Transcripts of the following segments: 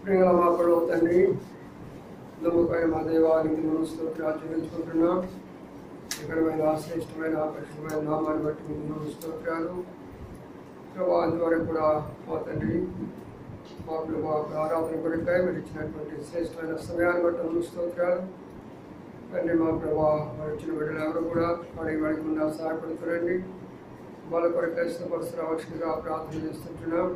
ప్రియల మా పడవ తండ్రి, నమ్మకమైన మా దేవానికి మనం స్తోత్రాలు చెల్లించుకుంటున్నాం. ఇకడమైన శ్రేష్టమైన పరిశుభ్రమైన నామాన్ని బట్టి మీకు స్తోత్రాలు. ప్రభావ అంతవరకు కూడా మా తండ్రి, మా ప్రభావ ఆరాధన కొరకై మీరు ఇచ్చినటువంటి శ్రేష్టమైన సమయాన్ని బట్టి మీకు స్తోత్రాలు. తండ్రి మా ప్రభావ వారు ఇచ్చిన బిడ్డలు ఎవరు కూడా అడగకుండా సహాయపడుతురండి. వాళ్ళ కొరకై స్థిరపరచవలసిందిగా ప్రార్థన చేస్తుంటున్నాం.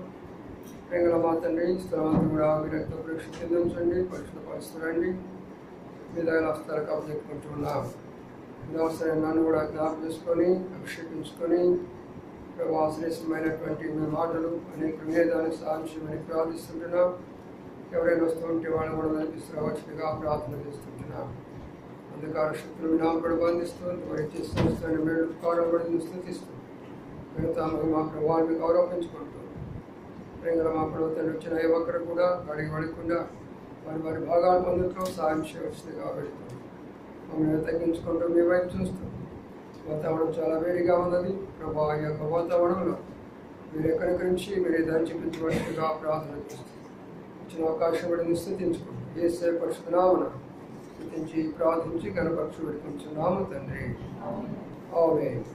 ప్రేమల మా తండ్రి, స్థలమంతా కూడా విరక్త పరీక్ష చెందించండి, పరిశుభ్రపరుస్తురండి. మీ దగ్గర హస్తాలకు అప్పచెప్పుకుంటున్నాం. అవసరం నన్ను కూడా జ్ఞాపకం చేసుకొని అభిషేకించుకొని ప్రభావ శ్రేష్టమైనటువంటి మీ మాటలు అనేక వినేదానికి సాధించమని ప్రార్థిస్తుంటున్నాం. ఎవరైనా వస్తూ ఉంటే వాళ్ళు కూడా నడిపిస్తున్నవచ్చుగా ప్రార్థన చేస్తుంటున్నాం. అంధకార శక్తులు వినామపడి బంధిస్తూ వారి సంస్థను మేలు కావడం స్థుతిస్తూ మిగతా మా ప్రభావాన్ని గౌరవించుకుంటూ ప్రేమల మా ప్రభుత్వం వచ్చిన ఏ ఒక్కరు కూడా అడిగి పడకుండా వారి భాగాలు పొందుతూ సాయం చేయవలసిందిగా పెడుతుంది. మమ్మల్ని తగ్గించుకుంటూ మీ వైపు చూస్తూ వాతావరణం చాలా వేడిగా ఉన్నది. ప్రభా ఈ యొక్క వాతావరణంలో మీరు ఎక్కడి నుంచి మీరు దాన్ని చూపించవలసిందిగా ప్రార్థన చేస్తూ ఇచ్చిన అవకాశం పడిని స్థుతించుకుంటూ యేసు పరిశుద్ధ నామమున స్థుతించి ప్రార్థించి కనపరచు పెట్టుకుంటున్నాము తండ్రి. ఆమేన్.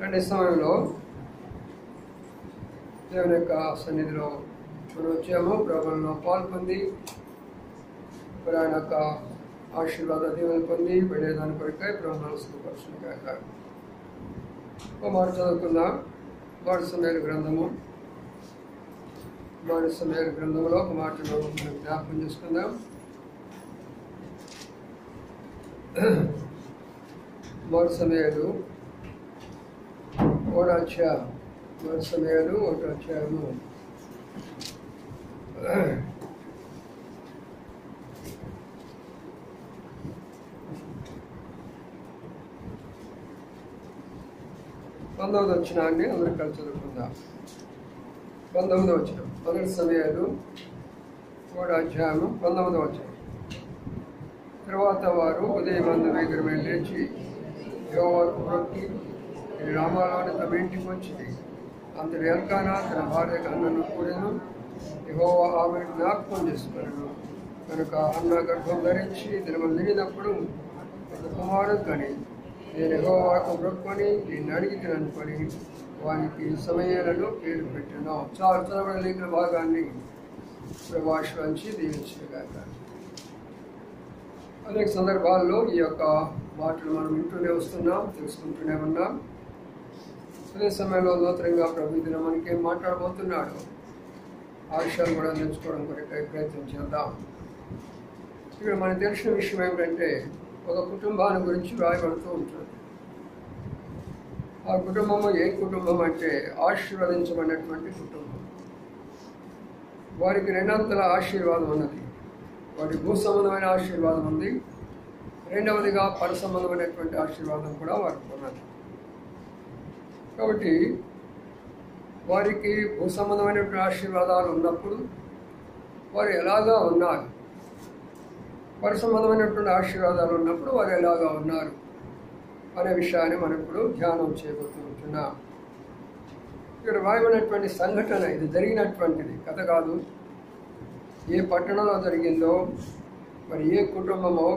రెండు సమయంలో దేవుని యొక్క సన్నిధిలో మనం వచ్చాము. ప్రభువులో పాల్పొంది ఆయన యొక్క ఆశీర్వాద దీవెనలు పొంది వెళ్ళేదాని కొరకై ప్రభు మనసుకు పరుచును కాక. ఒక మాట చదువుకుందాం. మాడి సమయాల గ్రంథము, మాడి సమయాల గ్రంథంలో ఒక మాటను మనం జ్ఞాపకం చేసుకుందాం. మాడి సమయాలు ఒకటో అధ్యాయం, మాడి సమయాలు ఒకటో అధ్యాయము 19వ వచనాన్ని అందరూ కలిసి చదువుకుందాం. 19వ వచనం, మొదటి సమయాలు 3వ అధ్యాయం 19వ వచనం. తరువాత వారు ఉదయమందు వేగరమై లేచి యెహోవాకు మొక్కి రామాలోని తమ ఇంటికి వచ్చింది. అంతటి ఎల్కానా తన భార్య అన్నను కూడాను యెహోవా ఆమెను జ్ఞాపకం చేసుకున్నాను కనుక అన్న గర్భం ధరించి దినములు నిండినప్పుడు ఒక కుమారుడు కని నేను యెహోవాకు మొక్కుకొని నిన్ను అడిగి అనుకొని వానికి సమయాలను పేరు పెట్టాను. చాలా చదవలేఖన భాగాన్ని ప్రభాషించి దీవించగాక. అనేక సందర్భాల్లో ఈ యొక్క మాటలు మనం వింటూనే వస్తున్నాం, తెలుసుకుంటూనే ఉన్నాం. అదే సమయంలో నూతనంగా ప్రభు దినం మనకి ఏం మాట్లాడబోతున్నాడు ఆ విషయాలు కూడా నేర్చుకోవడం కొరకై ప్రయత్నం చేద్దాం. ఇక్కడ మనకు తెలిసిన విషయం ఏమిటంటే ఒక కుటుంబాన్ని గురించి రాయబడుతూ ఉంటుంది. ఆ కుటుంబము ఏ కుటుంబం అంటే ఆశీర్వదించబడినటువంటి కుటుంబం. వారికి రెండంతల ఆశీర్వాదం ఉన్నది. వారి భూ సంబంధమైన ఆశీర్వాదం ఉంది, రెండవదిగా పర సంబంధమైనటువంటి ఆశీర్వాదం కూడా వారికి ఉన్నది. కాబట్టి వారికి భూ సంబంధమైనటువంటి ఆశీర్వాదాలు ఉన్నప్పుడు వారు ఎలాగా ఉన్నారు, పర సంబంధమైనటువంటి ఆశీర్వాదాలు ఉన్నప్పుడు వారు ఎలాగా ఉన్నారు అనే విషయాన్ని మనం ఇప్పుడు ధ్యానం చేయబోతున్నాం. ఇక్కడ రాయబడినటువంటి సంఘటన ఇది జరిగినటువంటిది కథ కాదు. ఏ పట్టణంలో జరిగిందో, మరి ఏ కుటుంబంలో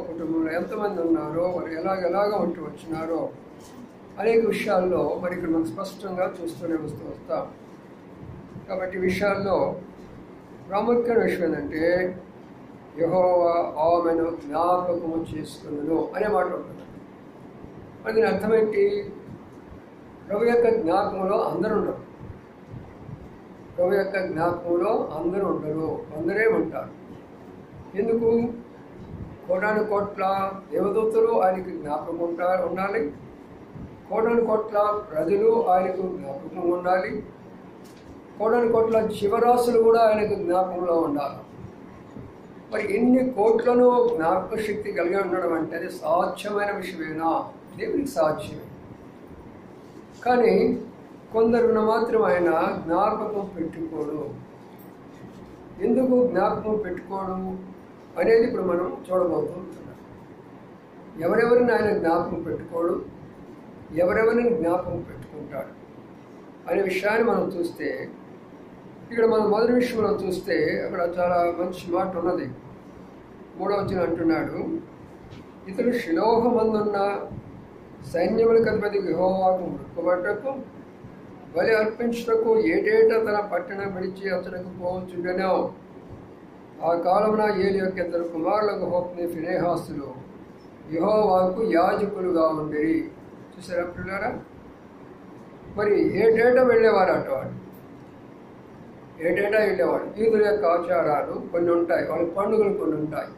ఎంతమంది ఉన్నారో, వారు ఎలాగ ఉంటూ వచ్చినారో అనేక విషయాల్లో మరి ఇక్కడ మనం స్పష్టంగా చూస్తూనే వస్తాం. కాబట్టి విషయాల్లో ప్రాముఖ్యమైన విషయం ఏంటంటే యెహోవా ఆమెను జ్ఞాపకము చేసుకును అనే మాట ఉంటుంది. మరి దీని అర్థం ఏంటి? ప్రభు యొక్క జ్ఞాపకంలో అందరూ ఉండరు. ప్రభు యొక్క జ్ఞాపకంలో అందరూ ఉండరు, కొందరే ఉంటారు. ఎందుకు? కోటాను కోట్ల దేవదూతలు ఆయనకు జ్ఞాపకం ఉండాలి, కోటాను కోట్ల ప్రజలు ఆయనకు జ్ఞాపకం ఉండాలి, కోటాను కోట్ల జీవరాశులు కూడా ఆయనకు జ్ఞాపకంలో ఉండాలి. మరి ఎన్ని కోట్లను జ్ఞాపక శక్తి కలిగి ఉండడం అంటే అది సాధ్యమైన విషయమేనా? దేవునికి సాధ్యమే. కానీ కొందరును మాత్రం ఆయన జ్ఞాపకం పెట్టుకోడు. ఎందుకు జ్ఞాపకం పెట్టుకోడు అనేది ఇప్పుడు మనం చూడబోతున్నాం. ఎవరెవరిని ఆయన జ్ఞాపకం పెట్టుకోడు, ఎవరెవరిని జ్ఞాపకం పెట్టుకుంటాడు అనే విషయాన్ని మనం చూస్తే, ఇక్కడ మనం మొదటి విషయంలో చూస్తే అక్కడ చాలా మంచి మాట ఉన్నది. 3వ వచనం అంటున్నాడు, ఇతడు షిలోహమందున్న సైన్యములకు అధిపతి యెహోవాకు మొక్కుబట్టుటకు బలి అర్పించుటకు ఏటేటా తన పట్టణం విడిచి అతనికి పోవచ్చుండెనో. ఆ కాలమున ఏలి యొక్క 2 కుమారులకు హోప్ని ఫినెహాసులు యెహోవాకు యాజకులుగా ఉండిరి. చూసారా పిల్లారా? మరి ఏటేటా వెళ్ళేవారు అటు వాడు, ఏటేటా వెళ్ళేవాడు. యూదుల యొక్క ఆచారాలు కొన్ని ఉంటాయి, వాళ్ళ పండుగలు కొన్ని ఉంటాయి,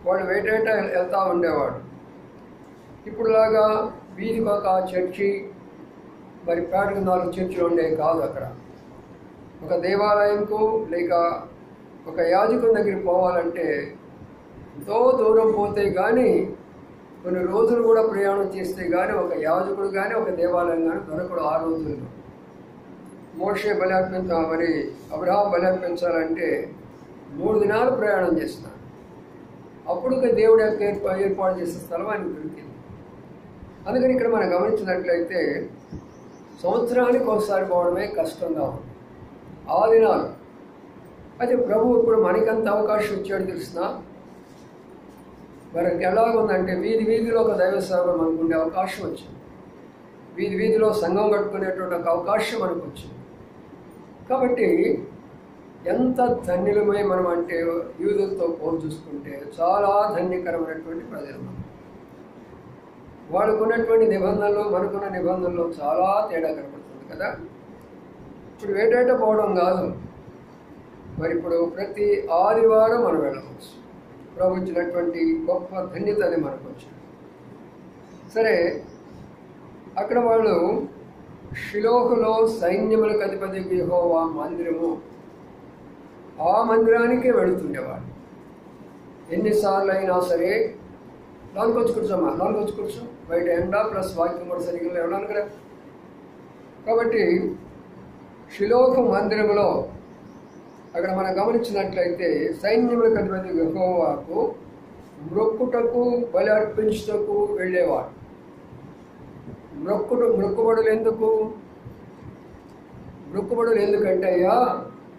వాళ్ళు ఏటేటా వెళ్తూ ఉండేవాడు. ఇప్పుడులాగా వీధికి ఒక చర్చి, మరి పేటకు 4 చర్చిలు ఉండేవి కాదు. అక్కడ ఒక దేవాలయంకు లేక ఒక యాజకుని దగ్గరికి పోవాలంటే ఎంతో దూరం పోతే కానీ, కొన్ని రోజులు కూడా ప్రయాణం చేస్తే కానీ ఒక యాజకుడు కానీ ఒక దేవాలయం కానీ దొరకడు ఆ రోజుల్లో. మోషే బలి మరి అబ్రహాం బలి అర్పించాలంటే 3 దినాలు ప్రయాణం చేస్తున్నాడు. అప్పుడు దేవుడు యొక్క ఏర్పాటు చేసే స్థలం ఆయనకు దొరికింది. అందుకని ఇక్కడ మనం గమనించినట్లయితే సంవత్సరానికి ఒకసారి పోవడమే కష్టంగా ఉంది ఆ దినాలు. అయితే ప్రభు ఇప్పుడు మనకంత అవకాశం ఇచ్చాడు తెలిసిన. మరి ఎలాగుందంటే వీధి వీధిలో ఒక దైవ సేవ మనకు ఉండే అవకాశం వచ్చింది, వీధి వీధిలో సంఘం కట్టుకునేటువంటి ఒక అవకాశం మనకు వచ్చింది. కాబట్టి ఎంత ధన్యులమై మనం అంటే యూదులతో పోల్చి చూసుకుంటే చాలా ధన్యకరమైనటువంటి ప్రజలు మనం. వాళ్ళకున్నటువంటి నిబంధనలు మనకున్న నిబంధనలు చాలా తేడా కనబడుతుంది కదా. ఇప్పుడు ఏటేట పోవడం కాదు, మరి ఇప్పుడు ప్రతి ఆదివారం మనం వెళ్ళవచ్చు. ప్రభు ఇచ్చినటువంటి గొప్ప ధన్యత అది మనకు వచ్చింది. సరే, అక్కడ వాళ్ళు షిలోహులో సైన్యములకు అధిపతి యెహోవా మందిరము, ఆ మందిరానికే వెళుతుండేవాడు. ఎన్నిసార్లు అయినా సరే లోనికి వచ్చి కూర్చోమ్మా, లోనికి వచ్చి కూర్చో, బయట ఎండ ప్లస్ వాక్యం కూడా సరిగ్గా వెళ్ళాను కదా. కాబట్టి షిలోహు మందిరములో అక్కడ మనం గమనించినట్లయితే సైన్యములకు అధిపతి యెహోవాకు మొక్కుటకు బలి అర్పించుటకు వెళ్ళేవాడు. మొక్కుబడులు ఎందుకు? మొక్కుబడులు ఎందుకంటే, అయ్యా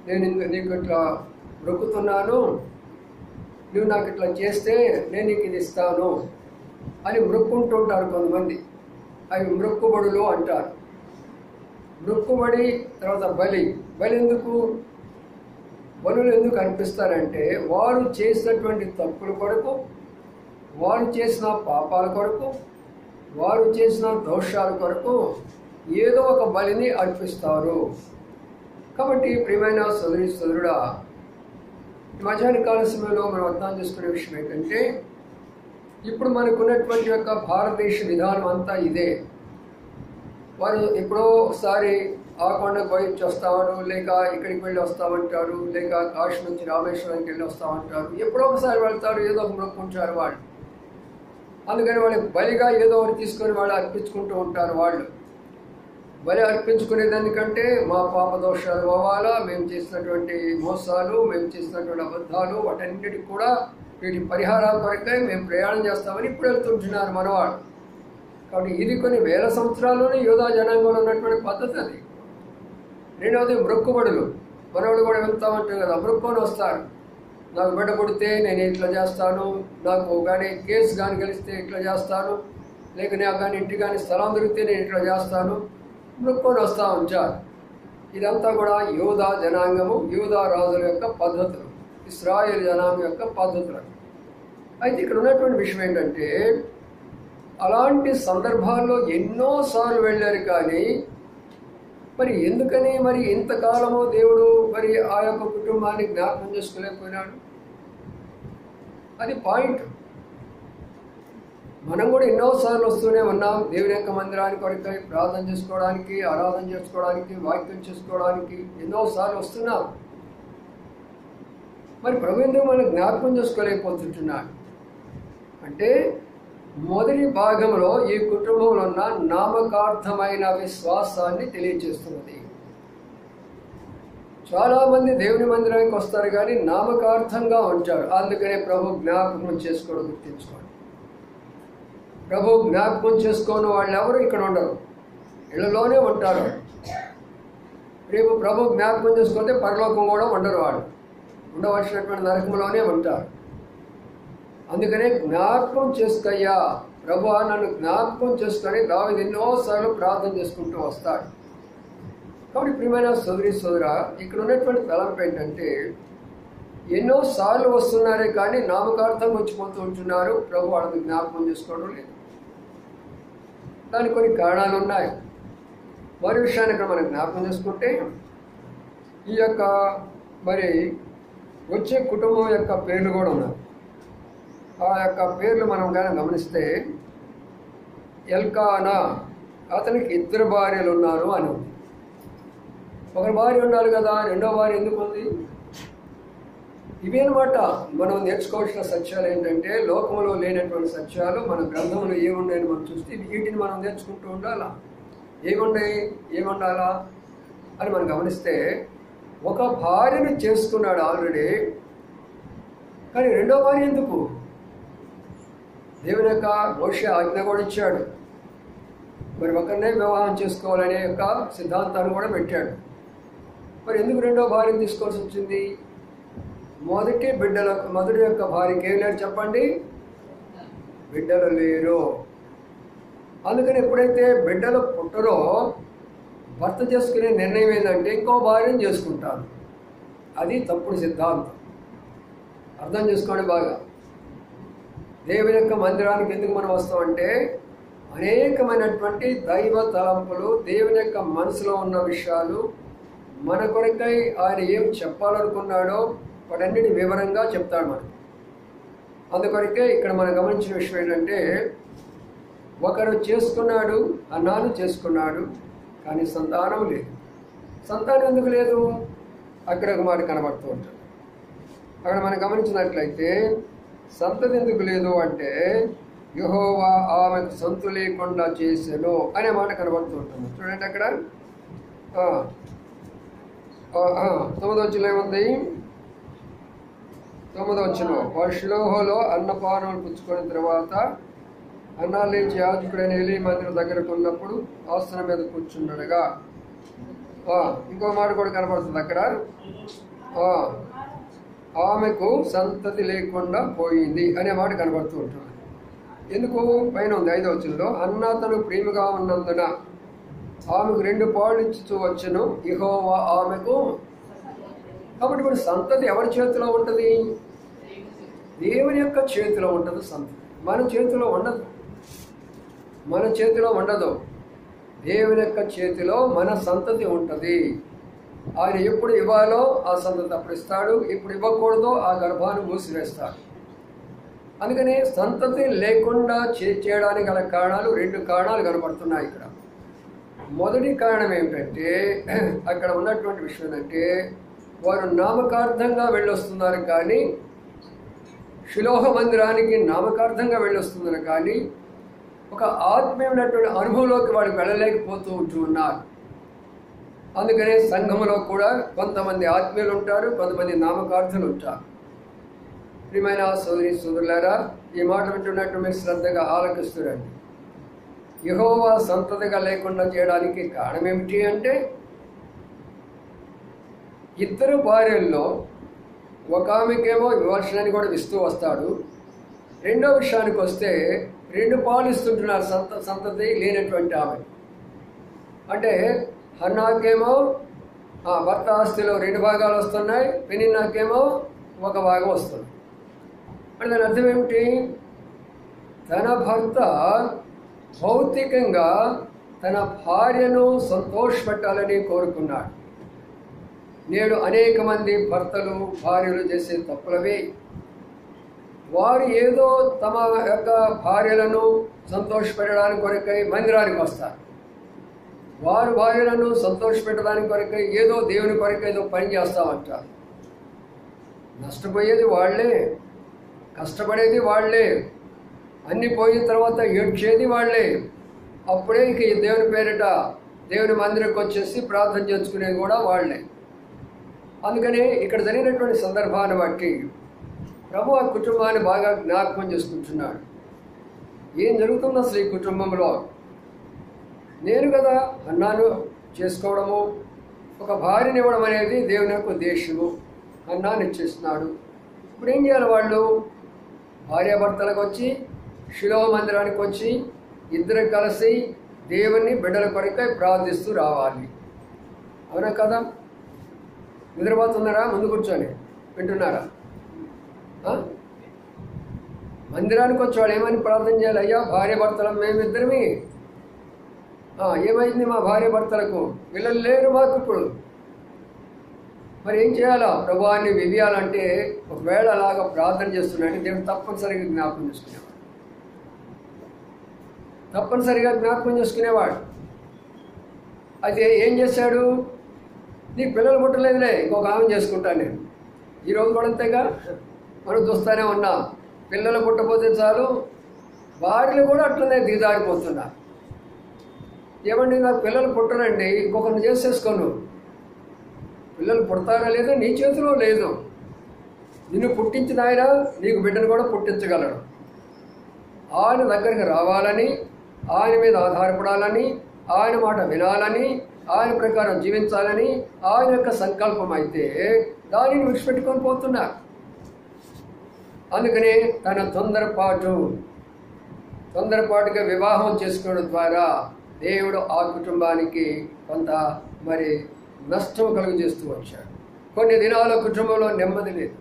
నేను నీకు ఇట్లా మొక్కుతున్నాను, నువ్వు నాకు ఇట్లా చేస్తే నేను నీకు ఇది ఇస్తాను అని మొక్కుంటుంటారు కొంతమంది. అవి మొక్కుబడులు అంటారు. మొక్కుబడి తర్వాత బలి. బలి ఎందుకు? బలులు ఎందుకు అర్పిస్తారంటే వారు చేసినటువంటి తప్పుల కొరకు, వారు చేసిన పాపాల కొరకు, వారు చేసిన దోషాల కొరకు ఏదో ఒక బలిని అర్పిస్తారు. కాబట్టి ప్రియమైన సోదరుడా, మధ్యాహ్న కాల సమయంలో మనం అర్థం చేసుకునే విషయం ఏంటంటే, ఇప్పుడు మనకున్నటువంటి యొక్క భారతదేశ విధానం అంతా ఇదే. వారు ఎప్పుడో ఒకసారి ఆ కొండకు పోయి వస్తామను, లేక ఇక్కడికి వెళ్ళి వస్తామంటారు, లేక కాశీ నుంచి రామేశ్వరానికి వెళ్ళి వస్తామంటారు. ఎప్పుడో ఒకసారి వెళ్తారు, ఏదో ఒక మొక్కుంటారు వాళ్ళు. అందుకని వాళ్ళకి బలిగా ఏదో ఒకటి తీసుకొని వాళ్ళు అర్పించుకుంటూ ఉంటారు. వాళ్ళు బలి అర్పించుకునేదానికంటే మా పాప దోషాలు పోవాలా, మేము చేసినటువంటి మోసాలు, మేము చేసినటువంటి అబద్ధాలు, వాటన్నిటికి కూడా వీటి పరిహారాల కొరకై మేము ప్రయాణం చేస్తామని ఇప్పుడు వెళ్తుంటున్నారు మనవాడు. కాబట్టి ఇది కొన్ని వేల సంవత్సరాల్లోనే యోధా జనాంగంలో ఉన్నటువంటి పద్ధతి అది. రెండవది మొక్కుబడులు. మనవాడు కూడా వెళ్తామంటారు కదా, మొక్కుకొని వస్తారు. నాకు బిడ్డ పుడితే నేను ఇట్లా చేస్తాను, నాకు కానీ కేసు కానీ గెలిస్తే ఇట్లా చేస్తాను, లేక నాకు కానీ ఇంటి కానీ స్థలం దొరికితే నేను ఇట్లా చేస్తాను, మొక్కుకొని వస్తూ ఉంచారు. ఇదంతా కూడా యోధా జనాంగము, యోధా రాజుల యొక్క పద్ధతులు, ఇశ్రాయేలు జనాంగం యొక్క పద్ధతులు. అయితే ఇక్కడ ఉన్నటువంటి విషయం ఏంటంటే, అలాంటి సందర్భాల్లో ఎన్నోసార్లు వెళ్ళారు. కానీ మరి ఎందుకని మరి ఇంతకాలము దేవుడు మరి ఆ యొక్క కుటుంబాన్ని జ్ఞాపకం చేసుకోలేకపోయినాడు? అది పాయింట్. మనం కూడా ఎన్నోసార్లు వస్తూనే ఉన్నాం దేవుని యొక్క మందిరానికి కొరకై ప్రార్థన చేసుకోవడానికి, ఆరాధన చేసుకోవడానికి, వాక్యం చేసుకోవడానికి ఎన్నోసార్లు వస్తున్నాం. మరి ప్రభు ఎందుకు మనం జ్ఞాపకం చేసుకోలేకపోతుంటున్నాడు అంటే, మొదటి భాగంలో ఈ కుటుంబంలో ఉన్న నామకార్థమైన విశ్వాసాన్ని తెలియజేస్తున్నది. చాలామంది దేవుని మందిరానికి వస్తారు కానీ నామకార్థంగా ఉంటారు. అందుకనే ప్రభు జ్ఞాపకం చేసుకోవడం గుర్తించుకోండి. ప్రభు జ్ఞాపకం చేసుకోని వాళ్ళు ఎవరు ఇక్కడ ఉండరు, ఇళ్ళలోనే ఉంటారు. రేపు ప్రభు జ్ఞాపకం చేసుకుంటే పరలోకం కూడా ఉండరు, వాళ్ళు ఉండవలసినటువంటి నరకంలోనే ఉంటారు. అందుకనే జ్ఞాపకం చేసుకోయ్యా ప్రభు, నన్ను జ్ఞాపకం చేసుకొని దావీదు ఎన్నోసార్లు ప్రార్థన చేసుకుంటూ వస్తాడు. కాబట్టి ప్రియమైన సోదరి సోదరా, ఇక్కడ ఉన్నటువంటి తలంపు ఏంటంటే, ఎన్నోసార్లు వస్తున్నారే కానీ నామకార్థం వచ్చిపోతూ ఉంటున్నారు. ప్రభు వాళ్ళని జ్ఞాపకం చేసుకోవడం లేదు. దానికి కొన్ని కారణాలు ఉన్నాయి. మరో విషయాన్ని ఇక్కడ మనం జ్ఞాపకం చేసుకుంటే, ఈ యొక్క మరి వచ్చే కుటుంబం యొక్క పేర్లు కూడా ఉన్నాయి. ఆ యొక్క పేర్లు మనం కానీ గమనిస్తే, ఎల్కానా అతనికి 2 భార్యలు ఉన్నారు అని ఉంది. ఒక భార్య ఉండాలి కదా, రెండో భార్య ఎందుకు ఉంది? ఇవేనమాట మనం నేర్చుకోవాల్సిన సత్యాలు. ఏంటంటే లోకంలో లేనటువంటి సత్యాలు మన గ్రంథంలో ఏమున్నాయని మనం చూస్తే వీటిని మనం నేర్చుకుంటూ ఉండాలా. ఏముండాలా అని మనం గమనిస్తే, ఒక భార్యను చేసుకున్నాడు ఆల్రెడీ, కానీ రెండో భార్య ఎందుకు? దేవుని యొక్క మోషే ఆజ్ఞ కూడా ఇచ్చాడు. మరి ఒకరినే వివాహం చేసుకోవాలనే యొక్క సిద్ధాంతాన్ని కూడా పెట్టాడు. మరి ఎందుకు రెండో భార్యను తీసుకోవాల్సి వచ్చింది? మొదటి యొక్క భార్యకి ఏం లేరు చెప్పండి? బిడ్డలు లేరు. అందుకని ఎప్పుడైతే బిడ్డలు పుట్టరో భర్త చేసుకునే నిర్ణయం ఏంటంటే ఇంకో భార్యను చేసుకుంటాను. అది తప్పుడు సిద్ధాంతం. అర్థం చేసుకోండి బాగా. దేవుని యొక్క మందిరానికి ఎందుకు మనం వస్తామంటే, అనేకమైనటువంటి దైవ తలంపులు, దేవుని యొక్క మనసులో ఉన్న విషయాలు, మన కొరకై ఆయన ఏం చెప్పాలనుకున్నాడో వాటన్నిటి వివరంగా చెప్తాడు మనకి. అందుకొరకే ఇక్కడ మనం గమనించిన విషయం ఏంటంటే, ఒకరు చేసుకున్నాడు, అన్నాను చేసుకున్నాడు, కానీ సంతానం లేదు. సంతానం ఎందుకు లేదు? అక్కడ ఒక మాట కనబడుతూ ఉంటుంది. అక్కడ మనం గమనించినట్లయితే సంతతి ఎందుకు లేదు అంటే, యెహోవా ఆమెకు సంతు లేకుండా చేసెను అనే మాట కనబడుతూ ఉంటుంది. చూడండి అక్కడ 9వ వచనంలో ఏముంది? 9వ వచనం, వారు షిలోహులో అన్నపానములు పుచ్చుకున్న తర్వాత అన్నా లేచి యాజకుడైన ఏలీ మందిరం దగ్గరకు ఉన్నప్పుడు ఆసనం మీద కూర్చుండగా. ఇంకో మాట కూడా కనబడుతుంది అక్కడ, ఆమెకు సంతతి లేకుండా పోయింది అనే మాట కనబడుతూ ఉంటుంది. ఎందుకు? పైన ఉంది 5వ వచనంలో, అన్నా తను ప్రేమగా ఉన్నందున ఆమెకు 2 పాళ్ళు ఇచ్చుతూ వచ్చును, యెహోవా ఆమెకు. కాబట్టి ఇప్పుడు సంతతి ఎవరి చేతిలో ఉంటుంది? దేవుని యొక్క చేతిలో ఉంటుంది సంతతి. మన చేతిలో ఉండదు. దేవుని యొక్క చేతిలో మన సంతతి ఉంటుంది. ఆయన ఎప్పుడు ఇవ్వాలో ఆ సంతతి అప్పుడు ఇస్తాడు, ఎప్పుడు ఇవ్వకూడదో ఆ గర్భాన్ని మూసివేస్తాడు. అందుకని సంతతి లేకుండా చేయడానికి గల కారణాలు 2 కారణాలు కనబడుతున్నాయి ఇక్కడ. మొదటి కారణం ఏమిటంటే, అక్కడ ఉన్నటువంటి విషయం ఏంటంటే, వారు నామకార్థంగా వెళ్ళొస్తున్నారు కానీ, షిలోహ మందిరానికి నామకార్థంగా వెళ్ళొస్తున్నారు కానీ ఒక ఆత్మీయమైనటువంటి అనుభవంలోకి వాళ్ళు వెళ్ళలేకపోతూ ఉన్నారు. అందుకనే సంఘంలో కూడా కొంతమంది ఆత్మీయులు ఉంటారు, కొంతమంది నామకార్థులు ఉంటారు. ప్రియమైన సోదరి సోదరులారా, ఈ మాట వింటున్నట్టు మీరు శ్రద్ధగా ఆలకిస్తురండి. యెహోవా సంతతిగా లేకుండా చేయడానికి కారణం ఏమిటి అంటే, 2 భార్యల్లో ఒక ఆమెకేమో వివర్షణని కూడా ఇస్తూ వస్తాడు. రెండో విషయానికి వస్తే 2 పాలు ఇస్తుంటున్నారు సంతతి లేనటువంటి ఆమె. అంటే హన్నాకేమో భర్త ఆస్తిలో 2 భాగాలు వస్తున్నాయి, పెనిన్నాకేమో 1 భాగం వస్తుంది. అంటే దాని అర్థం ఏమిటి? తన భర్త భౌతికంగా తన భార్యను సంతోషపెట్టాలని కోరుకున్నాడు. నేడు అనేక మంది భర్తలు భార్యలు చేసే తప్పులవి. వారు ఏదో తమ యొక్క భార్యలను సంతోషపెట్టడానికి కొరకై మందిరానికి వస్తారు. వారు భార్యలను సంతోషపెట్టడానికి కొరకై ఏదో దేవుని కొరకై ఏదో పని చేస్తామంటారు. నష్టపోయేది వాళ్లే, కష్టపడేది వాళ్లే, అన్ని పోయిన తర్వాత ఏడ్చేది వాళ్లే. అప్పుడే ఇంక ఈ దేవుని పేరిట దేవుని మందిరకు వచ్చేసి ప్రార్థన చేసుకునేది కూడా వాళ్లే. అందుకని ఇక్కడ జరిగినటువంటి సందర్భాన్ని బట్టి ప్రభు ఆ కుటుంబాన్ని బాగా జ్ఞాపకం చేసుకుంటున్నాడు. ఏం జరుగుతుంది అసలు ఈ కుటుంబంలో? నేను కదా అన్నాను చేసుకోవడము, ఒక భార్యని ఇవ్వడం అనేది దేవుని యొక్క ఉద్దేశము. అన్నాను ఇచ్చేస్తున్నాడు. ఇప్పుడు ఏం చేయాలి? వాళ్ళు భార్యాభర్తలకు వచ్చి శిలో మందిరానికి వచ్చి ఇద్దరు కలిసి దేవుని బిడ్డల కొరకై ప్రార్థిస్తూ రావాలి. అవునా కదా? నిద్రపోతున్నారా? ముందు కూర్చొని వింటున్నారా? మందిరానికి వచ్చేవాడు ఏమని ప్రార్థన చేయాలి? అయ్యా భార్యాభర్తలం మేమిద్దరమే. ఏమైంది మా భార్యాభర్తలకు? పిల్లలు లేరు మాకు ఇప్పుడు. మరి ఏం చేయాలా? ప్రభువాన్ని వివియాలంటే ఒకవేళ అలాగా ప్రార్థన చేస్తున్నాడు దేవుడు తప్పనిసరిగా జ్ఞాపకం చేసుకునేవాడు. తప్పనిసరిగా జ్ఞాపకం చేసుకునేవాడు. అయితే ఏం చేశాడు? నీకు పిల్లలు పుట్టలేదులే, ఇంకొక ఆమె చేసుకుంటాను నేను. ఈరోజు కూడా అంతేగా మనం చూస్తూనే ఉన్నాం. పిల్లలు పుట్టపోతే చాలు భార్యలు కూడా అట్లనే దిగజారిపోతున్నారు. ఏమండి నాకు పిల్లలు పుట్టరండి, ఇంకొకరిని చేసేసుకోను. పిల్లలు పుడతారా లేదో నీ చేతిలో లేదు. నిన్ను పుట్టించిన ఆయన నీకు బిడ్డను కూడా పుట్టించగలడు. ఆయన దగ్గరికి రావాలని, ఆయన మీద ఆధారపడాలని, ఆయన మాట వినాలని, ఆయన ప్రకారం జీవించాలని ఆయన యొక్క సంకల్పం అయితే దానిని విడిచిపెట్టుకొని పోతున్నారు. అందుకని తన తొందరపాటుగా వివాహం చేసుకోవడం ద్వారా దేవుడు ఆ కుటుంబానికి కొంత మరి నష్టం కలుగజేస్తూ వచ్చాడు. కొన్ని దినాల కుటుంబంలో నెమ్మది లేదు,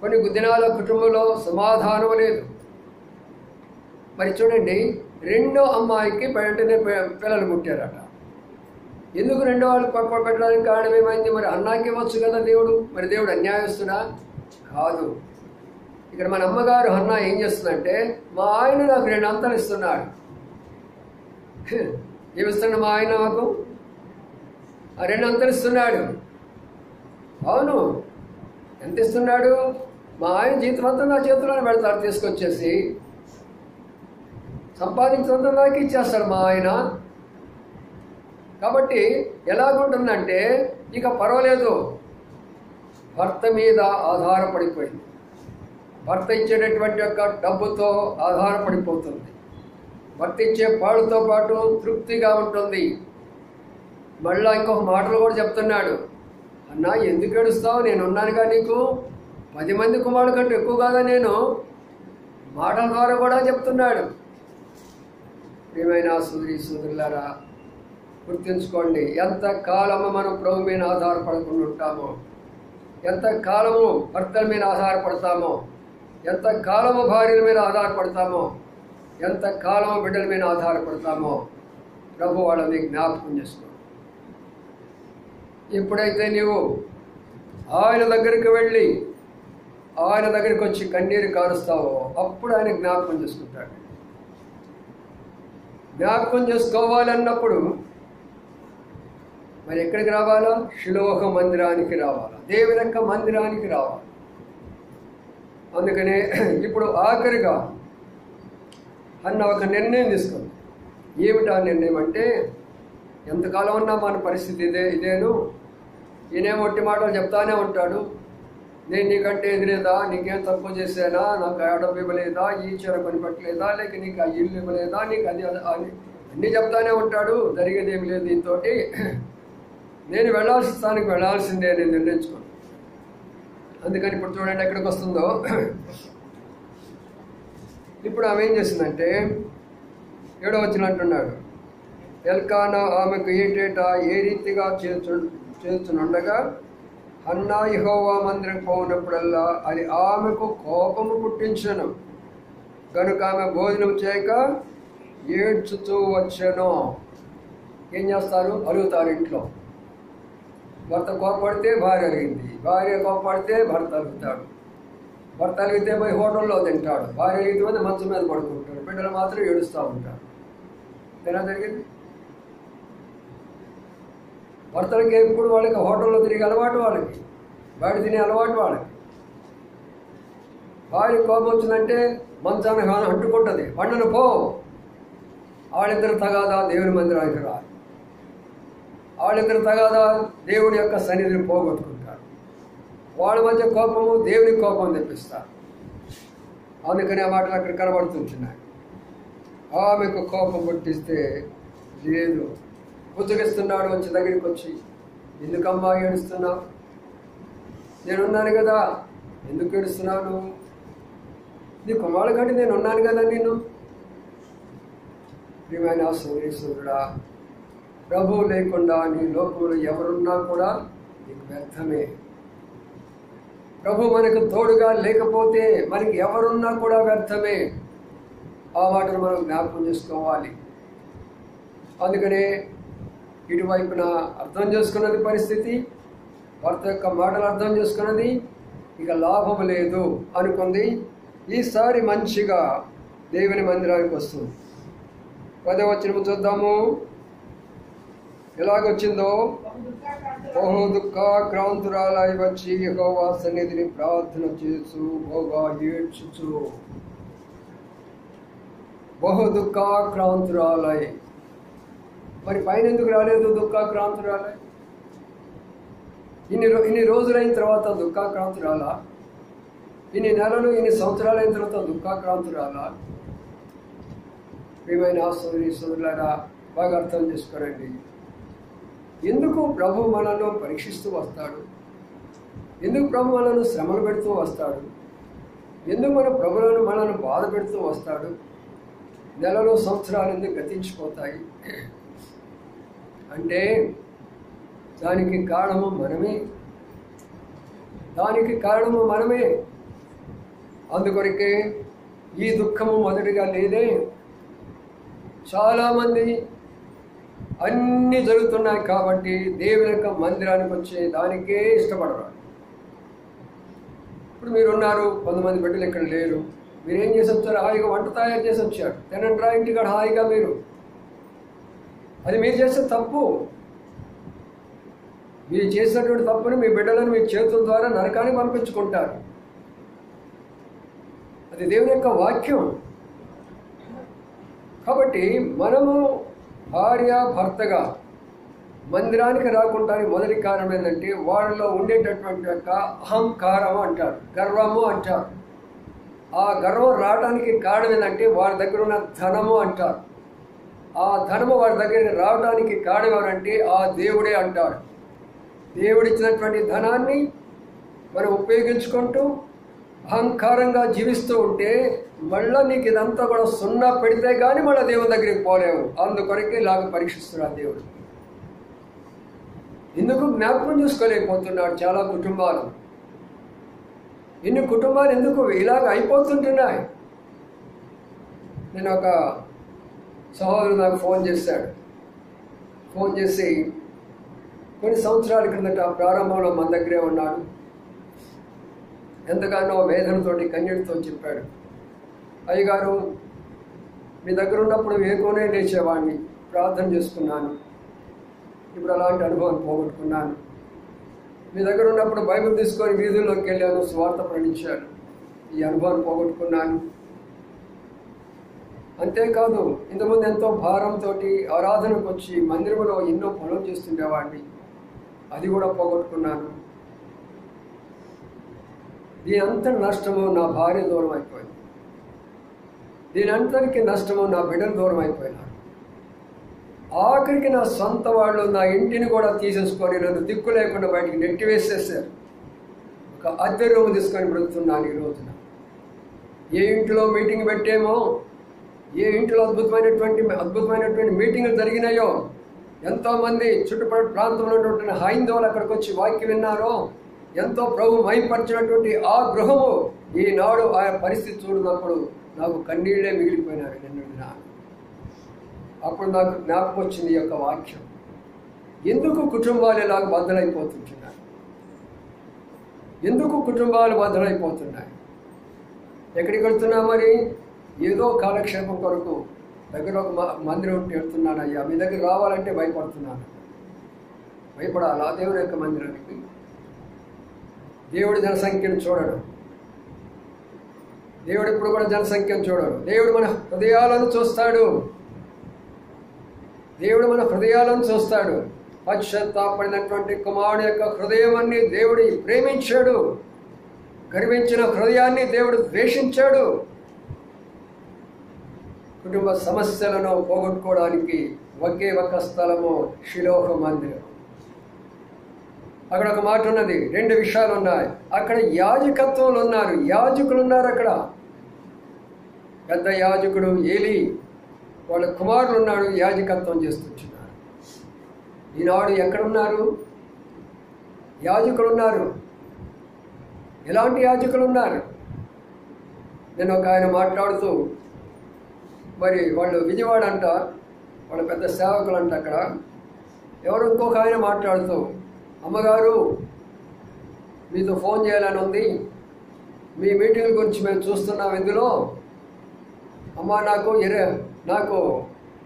కొన్ని దినాల కుటుంబంలో సమాధానం లేదు. మరి చూడండి, రెండో అమ్మాయికి వెంటనే పిల్లలు పుట్టారట. ఎందుకు రెండో వాళ్ళు పక్క పెట్టడానికి కారణం ఏమైంది? మరి అన్నాకి ఇవ్వచ్చు కదా దేవుడు. మరి దేవుడు అన్యాయస్తుడా? కాదు. ఇక్కడ మన అమ్మగారు అన్న ఏం చేస్తుందంటే, మా ఆయన నాకు 2 అంతలు ఇస్తున్నాడు. ఏమిస్తున్నాడు మా ఆయన? నాకు 2 అంతలు ఇస్తున్నాడు. అవును, ఎంత ఇస్తున్నాడు? మా ఆయన జీతం అంతా నా చేతిలోనే పెడతాడు. తీసుకొచ్చేసి సంపాదించినంత నాకు ఇచ్చేస్తాడు మా ఆయన. కాబట్టి ఎలాగుంటుందంటే ఇక పర్వాలేదు, భర్త మీద ఆధారపడిపోయింది. భర్త ఇచ్చేటటువంటి యొక్క డబ్బుతో ఆధారపడిపోతుంది. భర్త ఇచ్చే పాడుతో పాటు తృప్తిగా ఉంటుంది. మళ్ళా ఇంకొక మాటలు కూడా చెప్తున్నాడు. అన్నా ఎందుకు ఏడుస్తావు? నేను ఉన్నానుగా నీకు. 10 మంది కుమారుడు కంటే ఎక్కువ కాదా నేను? మాటల ద్వారా కూడా చెప్తున్నాడు. ప్రియమైన సోదరులారా, గుర్తుంచుకోండి, ఎంత కాలము మనం ప్రభు మీద ఆధారపడకుండా ఉంటామో, ఎంత కాలము భర్తల మీద ఆధారపడతామో, ఎంత కాలము భార్యల మీద ఆధారపడతామో, ఎంత కాలము బిడ్డల మీద ఆధారపడతామో ప్రభు వాళ్ళని జ్ఞాపకం చేసుకో. ఎప్పుడైతే నీవు ఆయన దగ్గరికి వెళ్ళి ఆయన దగ్గరికి వచ్చి కన్నీరు కారుస్తావో అప్పుడు ఆయన జ్ఞాపకం చేసుకుంటాడు. జ్ఞాపకం చేసుకోవాలన్నప్పుడు మరి ఎక్కడికి రావాలా? శిలోహ మందిరానికి రావాలా, దేవుని యొక్క మందిరానికి రావాలి. అందుకనే ఇప్పుడు ఆఖరిగా అన్న ఒక నిర్ణయం తీసుకుంది. ఏమిటా నిర్ణయం అంటే, ఎంతకాలం ఉన్నా మన పరిస్థితి ఇదేను. ఈయనే ఒట్టి మాటలు చెప్తానే ఉంటాడు. నేను నీకంటే ఎదురేదా, నీకేం తక్కువ చేశానా, నాకు ఆ డబ్బు ఇవ్వలేదా, ఈ చీర కొనిపెట్టలేదా, లేక నీకు ఆ ఇల్లు ఇవ్వలేదా, నీకు అది అన్నీ చెప్తానే ఉంటాడు. జరిగేది ఏమి లేదు. దీంతో నేను వెళ్ళాల్సిన స్థానికి వెళ్ళాల్సిందే నేను నిర్ణయించుకోను. అందుకని ఇప్పుడు చూడండి ఎక్కడికి వస్తుందో. ఇప్పుడు ఆమె ఏం చేసిందంటే 7వ వచనం అంటున్నాడు, ఎల్కానా ఆమెకు ఏటేటా ఏ రీతిగా చేర్చునుండగా హన్నా యెహోవా మందిరం పోయినప్పుడల్లా అది ఆమెకు కోపము పుట్టించను. కనుక ఆమె భోజనం చేయక ఏడ్చుతూ వచ్చాను. ఏం చేస్తారు? అలుగుతారు ఇంట్లో. భర్త కోపడితే భార్య అలిగింది, భార్య కోపడితే భర్త అలుగుతాడు, భర్త అలిగితే పోయి హోటల్లో తింటాడు, భార్య అలిగితే పోతే మంచం మీద పడుకుంటాడు, బిడ్డలు మాత్రం ఏడుస్తూ ఉంటారు. ఎలా జరిగింది? భర్తలకి ఎప్పుడు వాళ్ళకి హోటల్లో తిరిగే అలవాటు, వాళ్ళకి బయట తినే అలవాటు వాళ్ళకి. భార్య కోపం వచ్చిందంటే మంచాన్ని అంటుకుంటుంది, పండును పో. వాళ్ళిద్దరు తగాదా దేవుని మందిరానికి రాదు, వాళ్ళిద్దరు తగాదా దేవుడి యొక్క సన్నిధిని పోగొట్టుకుంటారు. వాళ్ళ మధ్య కోపము దేవుని కోపం తెప్పిస్తారు. అందుకని ఆ మాటలు అక్కడ కనబడుతుంటున్నాయి. ఆమెకు కోపం పుట్టిస్తే లేదు, పుచ్చగిస్తున్నాడు వచ్చి దగ్గరికి వచ్చి, ఎందుకమ్మా ఏడుస్తున్నావు? నేనున్నాను కదా, ఎందుకు ఏడుస్తున్నాను? నీ కుమారుడు కంటే నేను ఉన్నాను కదా. నేను ప్రియమైన సోదరుడా, ప్రభువు లేకుండా నీ లోకంలో ఎవరున్నా కూడా నీకు వ్యర్థమే. ప్రభు మనకు తోడుగా లేకపోతే మనకి ఎవరున్నా కూడా వ్యర్థమే. ఆ మాటను మనం జ్ఞాపకం చేసుకోవాలి. అందుకనే ఇటువైపున అర్థం చేసుకున్నది పరిస్థితి, భర్త యొక్క మాటలు అర్థం చేసుకున్నది, ఇక లాభం లేదు అనుకుంది. ఈసారి మంచిగా దేవుని మందిరానికి వస్తుంది. 10వ వచనం చూద్దాము ఎలాగొచ్చిందో. బహు దుఃఖాక్రాంతురాలై వచ్చి యెహోవా సన్నిధిని ప్రార్థన చేసు బహుగా ఏడ్చుచు. బహు దుఃఖాక్రాంతురాలై. మరి పైన ఎందుకు రాలేదు దుఃఖాక్రాంతురాలై? ఇన్ని రోజులైన తర్వాత దుఃఖాక్రాంతురాలా? ఇన్ని నెలలు ఇన్ని సంవత్సరాలైన తర్వాత దుఃఖాక్రాంతురాలా? ప్రియమైన సోదరులారా, బాగా అర్థం చేసుకోరండి. ఎందుకు ప్రభు మనల్ని పరీక్షిస్తూ వస్తాడు? ఎందుకు ప్రభు మనల్ని శ్రమలు పెడుతూ వస్తాడు? ఎందుకు మన ప్రభులను మనల్ని బాధ పెడుతూ వస్తాడు? నెలలు సంవత్సరాలు ఎందుకు గతించిపోతాయి అంటే దానికి కారణము మనమే. దానికి కారణము మనమే. అందుకొరకే ఈ దుఃఖము మొదటిగా లేదే. చాలామంది అన్నీ జరుగుతున్నాయి కాబట్టి దేవుని యొక్క మందిరానికి వచ్చే దానికే ఇష్టపడరు. ఇప్పుడు మీరున్నారు, కొంతమంది బిడ్డలు ఇక్కడ లేరు. మీరేం చేసి వచ్చారు? హాయిగా వంట తయారు చేసి వచ్చారు, తినండి రా ఇంటికాడ హాయిగా. మీరు అది మీరు చేసే తప్పు. మీరు చేసినటువంటి తప్పుని మీ బిడ్డలను మీ చేతుల ద్వారా నరకానికి పంపించుకుంటారు. అది దేవుని యొక్క వాక్యం. కాబట్టి మనము భార్య భర్తగా మందిరానికి రాకుండానే మొదటి కారణం ఏంటంటే వాళ్ళలో ఉండేటటువంటి యొక్క అహంకారము అంటారు, గర్వము అంటారు. ఆ గర్వం రావడానికి కారణం ఏంటంటే వారి దగ్గర ఉన్న ధనము అంటారు. ఆ ధనము వారి దగ్గర రావడానికి కారణం ఎవరంటే ఆ దేవుడే అంటాడు. దేవుడిచ్చినటువంటి ధనాన్ని మనం ఉపయోగించుకుంటూ అహంకారంగా జీవిస్తూ ఉంటే మళ్ళీ నీకు ఇదంతా కూడా సున్నా పెడితే కానీ మళ్ళీ దేవుని దగ్గరికి పోలేవు. అందుకొరకే ఇలాగ పరీక్షిస్తున్నాడు దేవుడు. ఎందుకు జ్ఞాపకం చేసుకోలేకపోతున్నాడు చాలా కుటుంబాలు. ఇన్ని కుటుంబాలు ఎందుకు ఇలాగ అయిపోతుంటున్నాయి? నేను ఒక సహోదరుడు నాకు ఫోన్ చేశాడు. ఫోన్ చేసి కొన్ని సంవత్సరాల క్రిందట ప్రారంభంలో మన దగ్గరే ఉన్నాడు. ఎంతగానో వేదనతోటి కన్నీటితో చెప్పాడు, అయ్యగారు మీ దగ్గర ఉన్నప్పుడు వేకోనే లేచేవాడిని, ప్రార్థన చేసుకున్నాను. ఇప్పుడు అలాంటి అనుభవం పోగొట్టుకున్నాను. మీ దగ్గర ఉన్నప్పుడు బైబిల్ తీసుకొని వీధుల్లోకి వెళ్ళాను, స్వార్థ ప్రకటించాను. ఈ అనుభవాన్ని పోగొట్టుకున్నాను. అంతేకాదు ఇంతకుముందు ఎంతో భారంతో ఆరాధనకు వచ్చి మందిరంలో ఎన్నో పనులు చేస్తుండేవాడిని, అది కూడా పోగొట్టుకున్నాను. దీని అంతటి నష్టము నా భార్య దూరం అయిపోయింది. దీని అంతటికి నష్టము నా బిడ్డలు దూరం అయిపోయినారు. ఆఖరికి నా సొంత వాళ్ళు నా ఇంటిని కూడా తీసేసుకొని నన్ను దిక్కు లేకుండా బయటికి నెట్టివేసేసారు. ఒక అద్దె రూమ్ తీసుకొని బ్రతుకుతున్నాను ఈ రోజున. ఏ ఇంట్లో మీటింగ్ పెట్టేమో, ఏ ఇంట్లో అద్భుతమైనటువంటి మీటింగ్లు జరిగినాయో, ఎంతోమంది చుట్టుపక్కల ప్రాంతంలో ఉన్నటువంటి హైందవులు అక్కడికి వచ్చి వాక్యం విన్నారో, ఎంతో ప్రభు మహిమపరిచినటువంటి ఆ గృహము ఈనాడు ఆ పరిస్థితి చూడనప్పుడు నాకు కన్నీళ్లే మిగిలిపోయినారు. నిన్న అప్పుడు నాకు జ్ఞాపకం వచ్చింది ఈ యొక్క వాక్యం. ఎందుకు కుటుంబాలు ఇలాగ బద్దలైపోతుంటున్నాయి? ఎందుకు కుటుంబాలు బద్దలైపోతున్నాయి? ఎక్కడికి వెళ్తున్నా మరి? ఏదో కాలక్షేపం కొరకు దగ్గర ఒక మందిరం ఉంటే వెళ్తున్నాను అయ్యా, మీ దగ్గర రావాలంటే భయపడుతున్నాను. భయపడాలా దేవుడి యొక్క మందిరానికి? దేవుడి జనసంఖ్యను చూడడు. దేవుడు ఇప్పుడు కూడా జనసంఖ్యను చూడడు. దేవుడు మన హృదయాలను చూస్తాడు. దేవుడు మన హృదయాలను చూస్తాడు. పశ్చాత్తాపడినటువంటి కుమారుడు యొక్క హృదయాన్ని దేవుడు ప్రేమించాడు. గర్వించిన హృదయాన్ని దేవుడు ద్వేషించాడు. కుటుంబ సమస్యలను పోగొట్టుకోవడానికి ఒకే ఒక స్థలము షిలోహ మందిరం. అక్కడ ఒక మాట ఉన్నది, 2 విషయాలు ఉన్నాయి. అక్కడ యాజకత్వంలో ఉన్నారు, యాజకులు ఉన్నారు. అక్కడ పెద్ద యాజకుడు ఏలీ, వాళ్ళ కుమారులు ఉన్నాడు, యాజకత్వం చేస్తున్నారు. ఈనాడు ఎక్కడున్నారు? యాజకులు ఉన్నారు. ఎలాంటి యాజకులు ఉన్నారు? నేను ఒక ఆయన మాట్లాడుతూ, మరి వాళ్ళు విజయవాడ అంట, వాళ్ళ పెద్ద సేవకులు అంట. అక్కడ ఎవరు ఇంకొక ఆయన మాట్లాడుతూ, అమ్మగారు మీతో ఫోన్ చేయాలని ఉంది, మీ మీటింగ్ గురించి మేము చూస్తున్నాం ఇందులో. అమ్మ నాకు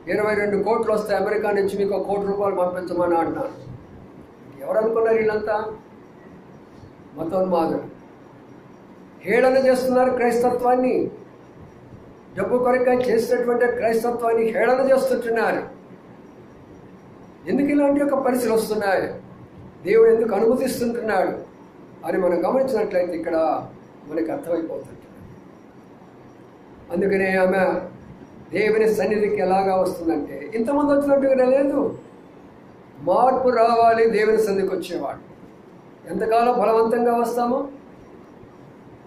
22 కోట్లు వస్తాయి అమెరికా నుంచి, మీకు 1 కోటి రూపాయలు పంపించమని అంటున్నాను. ఎవరు అనుకున్నారు వీళ్ళంతా? మతోన్మాదులు. హేళన చేస్తున్నారు క్రైస్తత్వాన్ని. డబ్బు కొరక చేసినటువంటి క్రైస్తత్వాన్ని హేళన చేస్తుంటున్నారు. ఎందుకు ఇలాంటి యొక్క పరిస్థితులు వస్తున్నాయి? దేవుడు ఎందుకు అనుమతిస్తుంటున్నాడు అని మనం గమనించినట్లయితే ఇక్కడ మనకి అర్థమైపోతుంటుంది. అందుకనే ఆమె దేవుని సన్నిధికి ఎలాగా వస్తుందంటే, ఇంతమంది వచ్చినట్టుగా లేదు. మార్పు రావాలి దేవుని సన్నిధికి వచ్చేవాడు. ఎంతకాలం బలవంతంగా వస్తామో,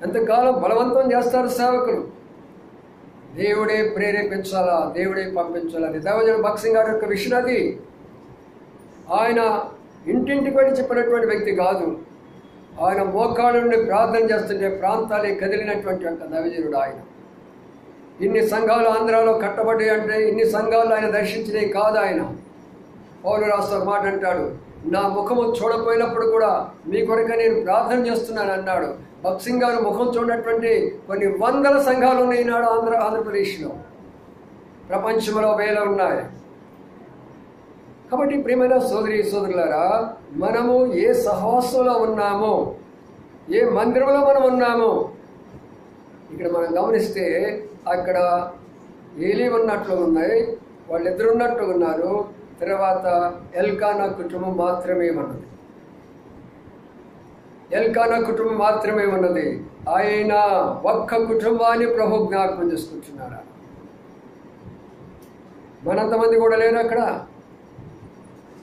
ఎంతకాలం బలవంతం చేస్తారు సేవకులు. దేవుడే ప్రేరేపించాలా, దేవుడే పంపించాలా. అది దైవజనుడు భక్త్ సింగ్ గారి యొక్క విషయం. అది ఆయన ఇంటింటికి వెళ్ళి చెప్పినటువంటి వ్యక్తి కాదు. ఆయన మోకాళ్ళ నుండి ప్రార్థన చేస్తుంటే ప్రాంతాలే కదిలినటువంటి యొక్క దైవజనుడు ఆయన. ఇన్ని సంఘాలు ఆంధ్రాలో కట్టబడి అంటే ఇన్ని సంఘాలు ఆయన దర్శించినవి కాదు. ఆయన పౌలు రాష్ట్ర మాట అంటాడు, నా ముఖము చూడపోయినప్పుడు కూడా మీ కొరక నేను ప్రార్థన చేస్తున్నాను అన్నాడు. భక్త్ సింగ్ గారు ముఖం చూడనటువంటి కొన్ని వందల సంఘాలు ఉన్నాయి ఈనాడు ఆంధ్రప్రదేశ్లో. ప్రపంచంలో వేల ఉన్నాయి. కాబట్టి ప్రియమైన సోదరి సోదరులారా, మనము ఏ సహవాసంలో ఉన్నామో, ఏ మందిరంలో మనం ఉన్నామో, ఇక్కడ మనం గమనిస్తే అక్కడ ఏలీ ఉన్నట్లు ఉన్నాయి, వాళ్ళిద్దరు ఉన్నట్లు ఉన్నారు. తర్వాత ఎల్కానా కుటుంబం మాత్రమే ఉన్నది. ఎల్కానా కుటుంబం మాత్రమే ఉన్నది. ఆయన ఒక్క కుటుంబాన్ని ప్రభు జ్ఞాపకం చేసుకుంటున్నారా? మనంతమంది కూడా లేరు అక్కడ.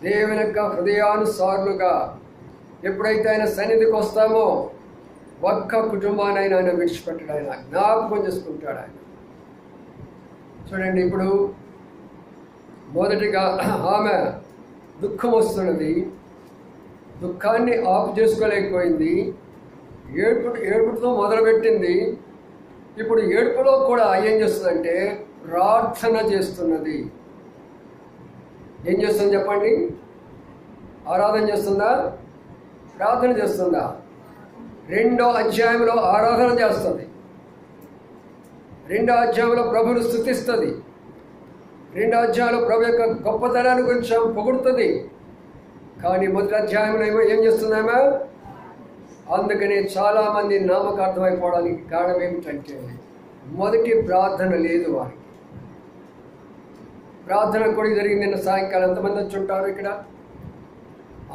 దేవుని యొక్క హృదయానుసారులుగా ఎప్పుడైతే ఆయన సన్నిధికి వస్తామో ఒక్క కుటుంబాన్ని ఆయన విడిచిపెట్టాడు. ఆయన జ్ఞాపకం చేసుకుంటాడు. ఆయన చూడండి, ఇప్పుడు మొదటిగా ఆమె దుఃఖం వస్తున్నది. దుఃఖాన్ని ఆపు చేసుకోలేకపోయింది. ఏడుపుతో మొదలుపెట్టింది. ఇప్పుడు ఏడుపులో కూడా ఏం చేస్తుందంటే ప్రార్థన చేస్తున్నది. ఏం చేస్తుంది చెప్పండి? ఆరాధన చేస్తుందా? ప్రార్థన చేస్తుందా? 2వ అధ్యాయంలో ఆరాధన చేస్తుంది. 2వ అధ్యాయంలో ప్రభువును స్తుతిస్తుంది. 2వ అధ్యాయంలో ప్రభు యొక్క గొప్పతనాన్ని గురించి పొగుడుతుంది. కానీ మొదటి అధ్యాయంలో ఏం చేస్తున్నామా? అందుకని చాలామంది నామకార్థమైపోవడానికి కారణం ఏమిటంటే మొదటి ప్రార్థన లేదు వారికి. ప్రార్థన కూడా జరిగింది. నిన్న సాయంకాలం ఎంతమంది వచ్చి ఉంటారు ఇక్కడ?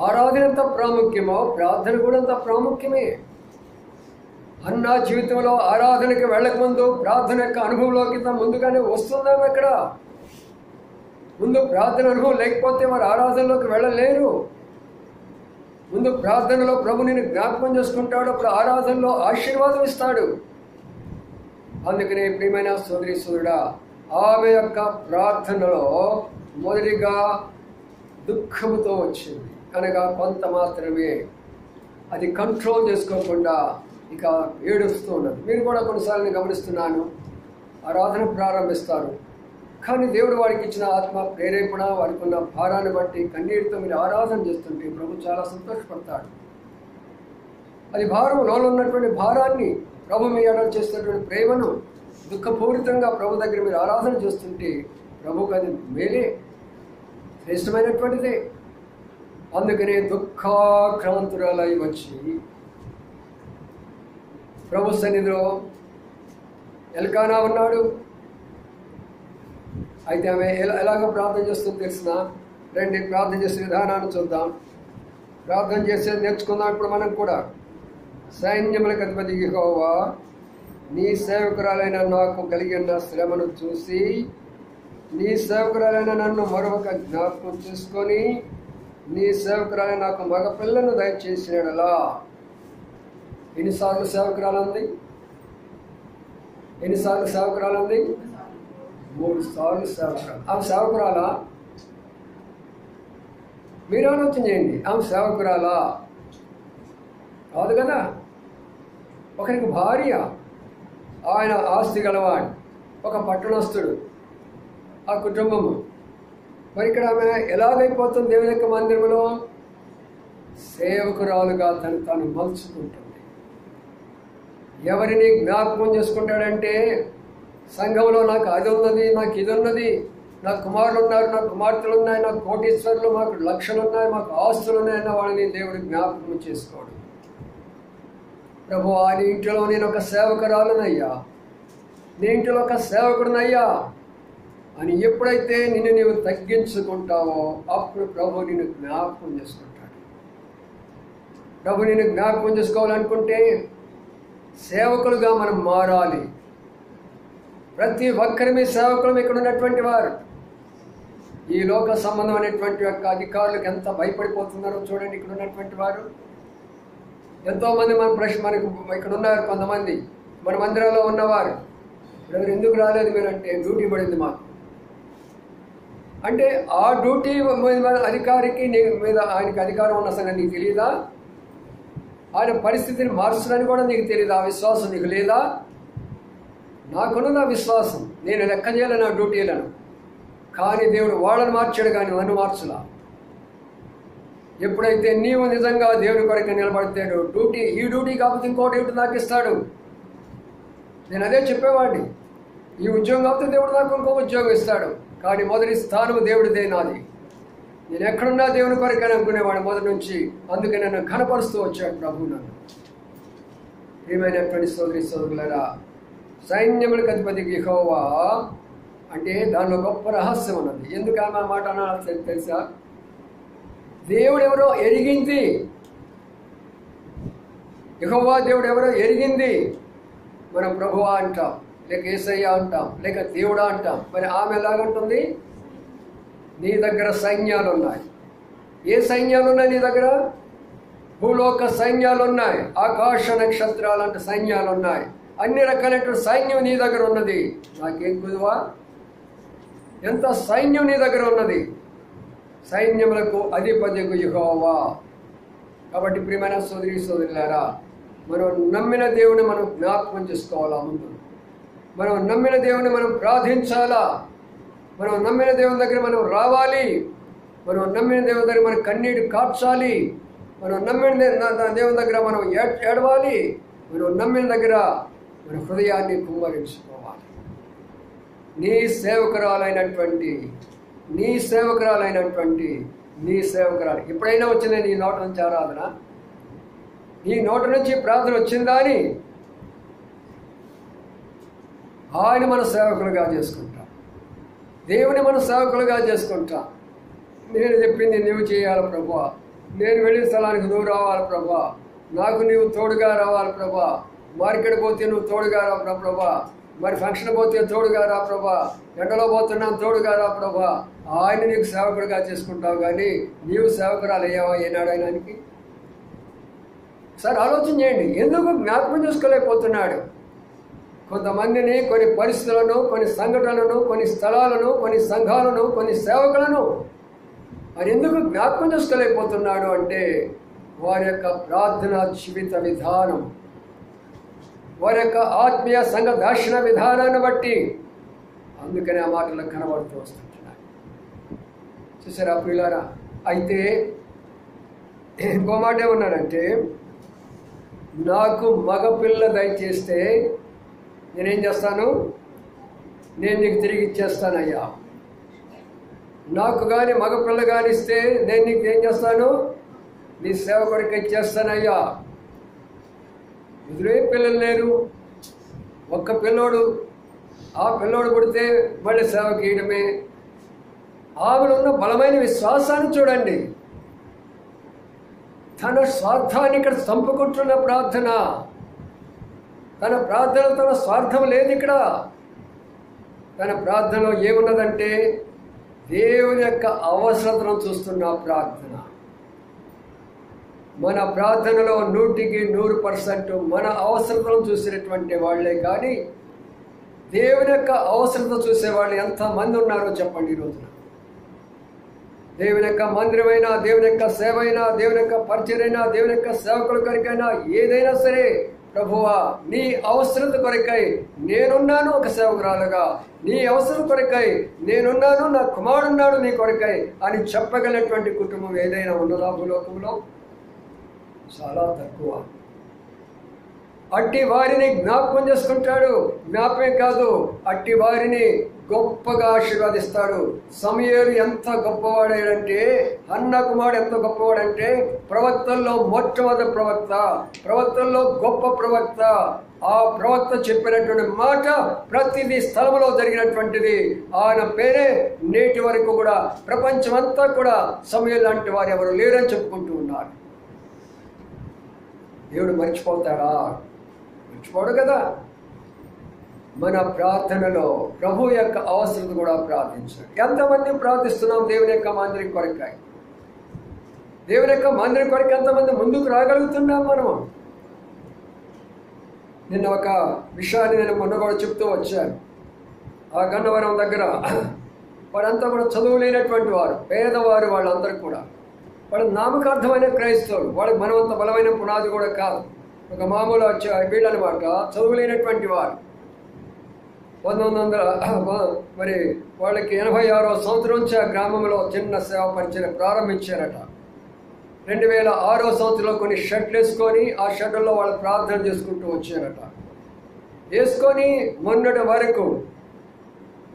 ఆరాధన ఎంత ప్రాముఖ్యమో ప్రార్థన కూడా అంత ప్రాముఖ్యమే. అన్న జీవితంలో ఆరాధనకి వెళ్ళకముందు ప్రార్థన యొక్క అనుభవంలోకి ముందుగానే వస్తున్నాము. ఇక్కడ ముందు ప్రార్థన అనుభవం లేకపోతే వారు ఆరాధనలోకి వెళ్ళలేరు. ముందు ప్రార్థనలో ప్రభు నిన్ను జ్ఞాపకం చేసుకుంటాడు. అప్పుడు ఆరాధనలో ఆశీర్వాదం ఇస్తాడు. అందుకనే ప్రియమైన సోదరి సోదరుడా, ఆమె యొక్క ప్రార్థనలో మొదటిగా దుఃఖముతో వచ్చింది కనుక కొంత మాత్రమే, అది కంట్రోల్ చేసుకోకుండా ఇక ఏడుస్తూ ఉన్నది. మీరు కూడా కొన్నిసార్లు గమనిస్తున్నాను, ఆరాధన ప్రారంభిస్తారు, కానీ దేవుడు వారికి ఇచ్చిన ఆత్మ ప్రేరేపణ, వారికి ఉన్న భారాన్ని బట్టి కన్నీటితో మీరు ఆరాధన చేస్తుంటే ప్రభు చాలా సంతోషపడతాడు. అది భారం, లోన ఉన్నటువంటి భారాన్ని, ప్రభు మీ ఎడల చేస్తున్నటువంటి ప్రేమను దుఃఖపూరితంగా ప్రభు దగ్గర మీరు ఆరాధన చేస్తుంటే ప్రభుకు అది మేలే, శ్రేష్టమైనటువంటిదే. అందుకనే దుఃఖాక్రాంతురాలై వచ్చి ప్రభు సన్నిధిలో ఎల్కానా ఉన్నాడు. అయితే ఆమె ఎలాగో ప్రార్థన చేస్తుందో తెలిసిన రండి ప్రార్థన చేసే విధానాన్ని చూద్దాం. ప్రార్థన చేసేది నేర్చుకుందాం ఇప్పుడు మనం కూడా. సైన్యములకు అధిపతి యెహోవా, నీ సేవకురాలైన నాకు కలిగిన శ్రమను చూసి నీ సేవకురాలైన నన్ను మరొక జ్ఞాపకం చేసుకొని నీ సేవకురాలైన నాకు మగపిల్లను దయచేసినలా. ఎన్నిసార్లు సేవకురాలంది? ఎన్నిసార్లు సేవకురాలంది? 3 సార్లు సేవకురాలు. ఆమె సేవకురాలా? మీరు ఆలోచన చేయండి. ఆమె సేవకురాలా? కాదు కదా. ఒకరికి భార్య, ఆయన ఆస్తి గలవాడు, ఒక పట్టణస్థుడు, ఆ కుటుంబము. మరి ఇక్కడ ఆమె ఎలాగైపోతుంది? దేవుని యొక్క మందిరంలో సేవకురాలుగా తాను మలుచుకుంటుంది. ఎవరిని జ్ఞాపకం చేసుకుంటాడంటే, సంఘంలో నాకు అది ఉన్నది, నాకు ఇది ఉన్నది, నాకు కుమారులు ఉన్నారు, నాకు కుమార్తెలు ఉన్నాయి, నాకు కోటీశ్వరులు, మాకు లక్షలు ఉన్నాయి, మాకు ఆస్తులు ఉన్నాయన్న వాళ్ళని దేవుడు జ్ఞాపకం చేసుకోడు. ప్రభు, నీ ఇంటిలో నేను ఒక సేవకురాలునయ్యా, నీ ఇంటిలో ఒక సేవకుడునయ్యా అని ఎప్పుడైతే నిన్ను నీవు తగ్గించుకుంటావో అప్పుడు ప్రభు నిన్ను జ్ఞాపకం చేసుకుంటాడు. ప్రభు నిన్ను జ్ఞాపకం చేసుకోవాలనుకుంటే సేవకులుగా మనం మారాలి. ప్రతి ఒక్కరి మీ సేవకులు ఇక్కడ ఉన్నటువంటి వారు ఈ లోక సంబంధమైనటువంటి యొక్క అధికారులకు ఎంత భయపడిపోతున్నారో చూడండి. ఇక్కడ ఉన్నటువంటి వారు ఎంతోమంది మనకు ఇక్కడ ఉన్నారు. కొంతమంది మన మందిరంలో ఉన్నవారు, ఎవరు ఎందుకు రాలేదు మీరంటే డ్యూటీ పడింది మాకు అంటే, ఆ డ్యూటీ అధికారికి మీద ఆయనకి అధికారం ఉన్న సంగతి నీకు తెలియదా? ఆయన పరిస్థితిని మార్చడానికి కూడా నీకు తెలియదు. ఆ విశ్వాసం నీకు లేదా? నాకున్నది ఆ విశ్వాసం. నేను లెక్క చేయలేను నా డ్యూటీలను, కానీ దేవుడు వాళ్ళని మార్చాడు, కానీ నన్ను మార్చలా. ఎప్పుడైతే నీవు నిజంగా దేవుని కొరకు నిలబడతాడు, ఈ డ్యూటీ కాకపోతే ఇంకో డ్యూటీ నాకు ఇస్తాడు. నేను అదే చెప్పేవాడిని, ఈ ఉద్యోగం కాకపోతే దేవుడు నాకు ఇంకో ఉద్యోగం ఇస్తాడు, కానీ మొదటి స్థానం దేవుడిదే, నాది. నేను ఎక్కడున్నా దేవుని కొరకని అనుకునేవాడు మొదటి నుంచి. అందుకే నన్ను ఘనపరుస్తూ వచ్చాడు ప్రభు నన్ను. ప్రియమైనటువంటి సోదరి సోదరులారా, సైన్యములకు అధిపతి యెహోవా అంటే దానిలో గొప్ప రహస్యం ఉన్నది. ఎందుకు ఆమె మాట అనాలి తెలుసా? దేవుడు ఎవరో ఎరిగింది. యెహోవా దేవుడు ఎవరో ఎరిగింది. మనం ప్రభువా అంటాం, లేక యేసయ్య అంటాం, లేక దేవుడా అంటాం. మరి ఆమె ఎలాగంటుంది? నీ దగ్గర సైన్యాలు ఉన్నాయి. ఏ సైన్యాలు ఉన్నాయి నీ దగ్గర? భూలోక సైన్యాలు ఉన్నాయి, ఆకాశ నక్షత్రాలు అంటే సైన్యాలు ఉన్నాయి, అన్ని రకాలైనటువంటి సైన్యం నీ దగ్గర ఉన్నది. నాకేం కుదువా? ఎంత సైన్యం నీ దగ్గర ఉన్నది. సైన్యములకు అధిపతియగు యెహోవా. కాబట్టి ప్రియమైన సోదరి సోదరులారా, మనం నమ్మిన దేవుని మనం జ్ఞాపకం చేసుకోవాలా. ముందు మనం నమ్మిన దేవుని మనం ప్రార్థించాలా. మనం నమ్మిన దేవుని దగ్గర మనం రావాలి. మనం నమ్మిన దేవుని దగ్గర మనం కన్నీటి కార్చాలి. మనం నమ్మిన దేవుని దగ్గర మనం ఏడవాలి. మనం నమ్మిన దగ్గర మన హృదయాన్ని కుమ్మరించుకోవాలి. నీ సేవకురాలు ఎప్పుడైనా వచ్చిందే నీ నోట నుంచి ఆరాధన? నీ నోట నుంచి ప్రార్థన వచ్చిందా అని ఆయన మన సేవకులుగా చేసుకుంటాం. దేవుని మన సేవకులుగా చేసుకుంటాం. నేను చెప్పింది నువ్వు చేయాలి ప్రభువా, నేను వెళ్ళిన స్థలానికి నువ్వు రావాలి ప్రభువా, నాకు నీవు తోడుగా రావాలి ప్రభా. మార్కెట్ పోతే నువ్వు తోడుగా రా ప్రభా, మరి ఫంక్షన్ పోతే తోడుగా రా ప్రభా, ఎండలో పోతున్నాను తోడుగా రా ప్రభా. ఆయన నీకు సేవకుడుగా చేసుకుంటావు, కానీ నీవు సేవకురాలు అయ్యావా ఏనాడు ఆయనకి? సార్ ఆలోచన చేయండి, ఎందుకు జ్ఞాపకం చేసుకోలేకపోతున్నాడు? కొంతమందిని, కొన్ని పరిస్థితులను, కొన్ని సంఘటనలను, కొన్ని స్థలాలను, కొన్ని సంఘాలను, కొన్ని సేవకులను ఆయన ఎందుకు జ్ఞాపకం చేసుకోలేకపోతున్నాడు అంటే వారి యొక్క ప్రార్థనా జీవిత విధానం, వారి యొక్క ఆత్మీయ సంఘ దర్శన విధానాన్ని బట్టి అందుకని ఆ మాటలు కనబడుతూ వస్తుంటున్నాయి. చూసారా ప్రియులారా? అయితే ఇంకో మాట ఏమన్నాడంటే, నాకు మగపిల్ల దయచేస్తే నేనేం చేస్తాను, నేను నీకు తిరిగి ఇచ్చేస్తానయ్యా. నాకు కానీ మగపిల్ల కానీ ఇస్తే నేను నీకు ఏం చేస్తాను, నీ సేవ కొరకు ఇచ్చేస్తానయ్యా. ఎదురే పిల్లలు లేరు, ఒక్క పిల్లోడు, ఆ పిల్లోడు పుడితే మళ్ళీ సేవకి ఇయడమే. ఆమెలో ఉన్న బలమైన విశ్వాసాన్ని చూడండి. తన స్వార్థాన్ని ఇక్కడ చంపుకుంటున్న ప్రార్థన, తన ప్రార్థనలో తన స్వార్థం లేదు. ఇక్కడ తన ప్రార్థనలో ఏమున్నదంటే దేవుని యొక్క అవసరతను చూస్తున్న ప్రార్థన. మన ప్రార్థనలో 100% మన అవసరతను చూసినటువంటి వాళ్ళే కానీ దేవుని యొక్క అవసరత చూసేవాళ్ళు ఎంతమంది ఉన్నారో చెప్పండి. ఈ రోజున దేవుని యొక్క మందిరమైనా, దేవుని యొక్క సేవ అయినా, దేవుని యొక్క పరిచయమైనా, దేవుని యొక్క సేవకుల కొరకైనా ఏదైనా సరే, ప్రభువా నీ అవసరత కొరకై నేనున్నాను ఒక సేవకురాలుగా, నీ అవసరం కొరకై నేనున్నాను, నా కుమారుడున్నాడు నీ కొరకై అని చెప్పగలిగినటువంటి కుటుంబం ఏదైనా ఉన్నదా భూలోకంలో? చాలా తక్కువ. అట్టి వారిని జ్ఞాపకం చేసుకుంటాడు. జ్ఞాపకమే కాదు, అట్టి వారిని గొప్పగా ఆశీర్వదిస్తాడు. సమూయేలు ఎంత గొప్పవాడంటే, హన్నా కుమారుడు ఎంత గొప్పవాడంటే, ప్రవక్తల్లో మొట్టమొదటి ప్రవక్త, ప్రవక్తల్లో గొప్ప ప్రవక్త. ఆ ప్రవక్త చెప్పినటువంటి మాట ప్రతిదీ స్థలంలో జరిగినటువంటిది. ఆయన పేరే నేటి వరకు కూడా ప్రపంచమంతా కూడా సమూయేలు లాంటి వారు ఎవరు లేరని చెప్పుకుంటూ ఉన్నారు. దేవుడు మర్చిపోతాడా? మర్చిపోడు కదా. మన ప్రార్థనలో ప్రభు యొక్క అవసరం కూడా ప్రార్థించాలి. ఎంతమంది ప్రార్థిస్తున్నాం దేవుని యొక్క మందిరం కొరకాయ? దేవుని యొక్క మందిరం కొరకు ఎంతమంది ముందుకు రాగలుగుతున్నాం మనం? నిన్న ఒక విషయాన్ని నేను మొన్న కూడా చెప్తూ వచ్చాను. ఆ గన్నవరం దగ్గర వాడంతా కూడా చదువు లేనటువంటి వారు, పేదవారు, వాళ్ళందరూ కూడా వాళ్ళ నామకార్థమైన క్రైస్తవులు. వాళ్ళకి మనమంత బలమైన పునాది కూడా కాదు, ఒక మామూలు వీళ్ళనమాట, చదువు లేనటువంటి వారు. 1900 మరి వాళ్ళకి 86వ సంవత్సరం నుంచి ఆ గ్రామంలో చిన్న సేవ పరిచయం ప్రారంభించారట. 2006వ సంవత్సరంలో కొన్ని షెడ్లు వేసుకొని ఆ షెడ్లలో వాళ్ళు ప్రార్థన చేసుకుంటూ వచ్చారట. వేసుకొని మొన్నటి వరకు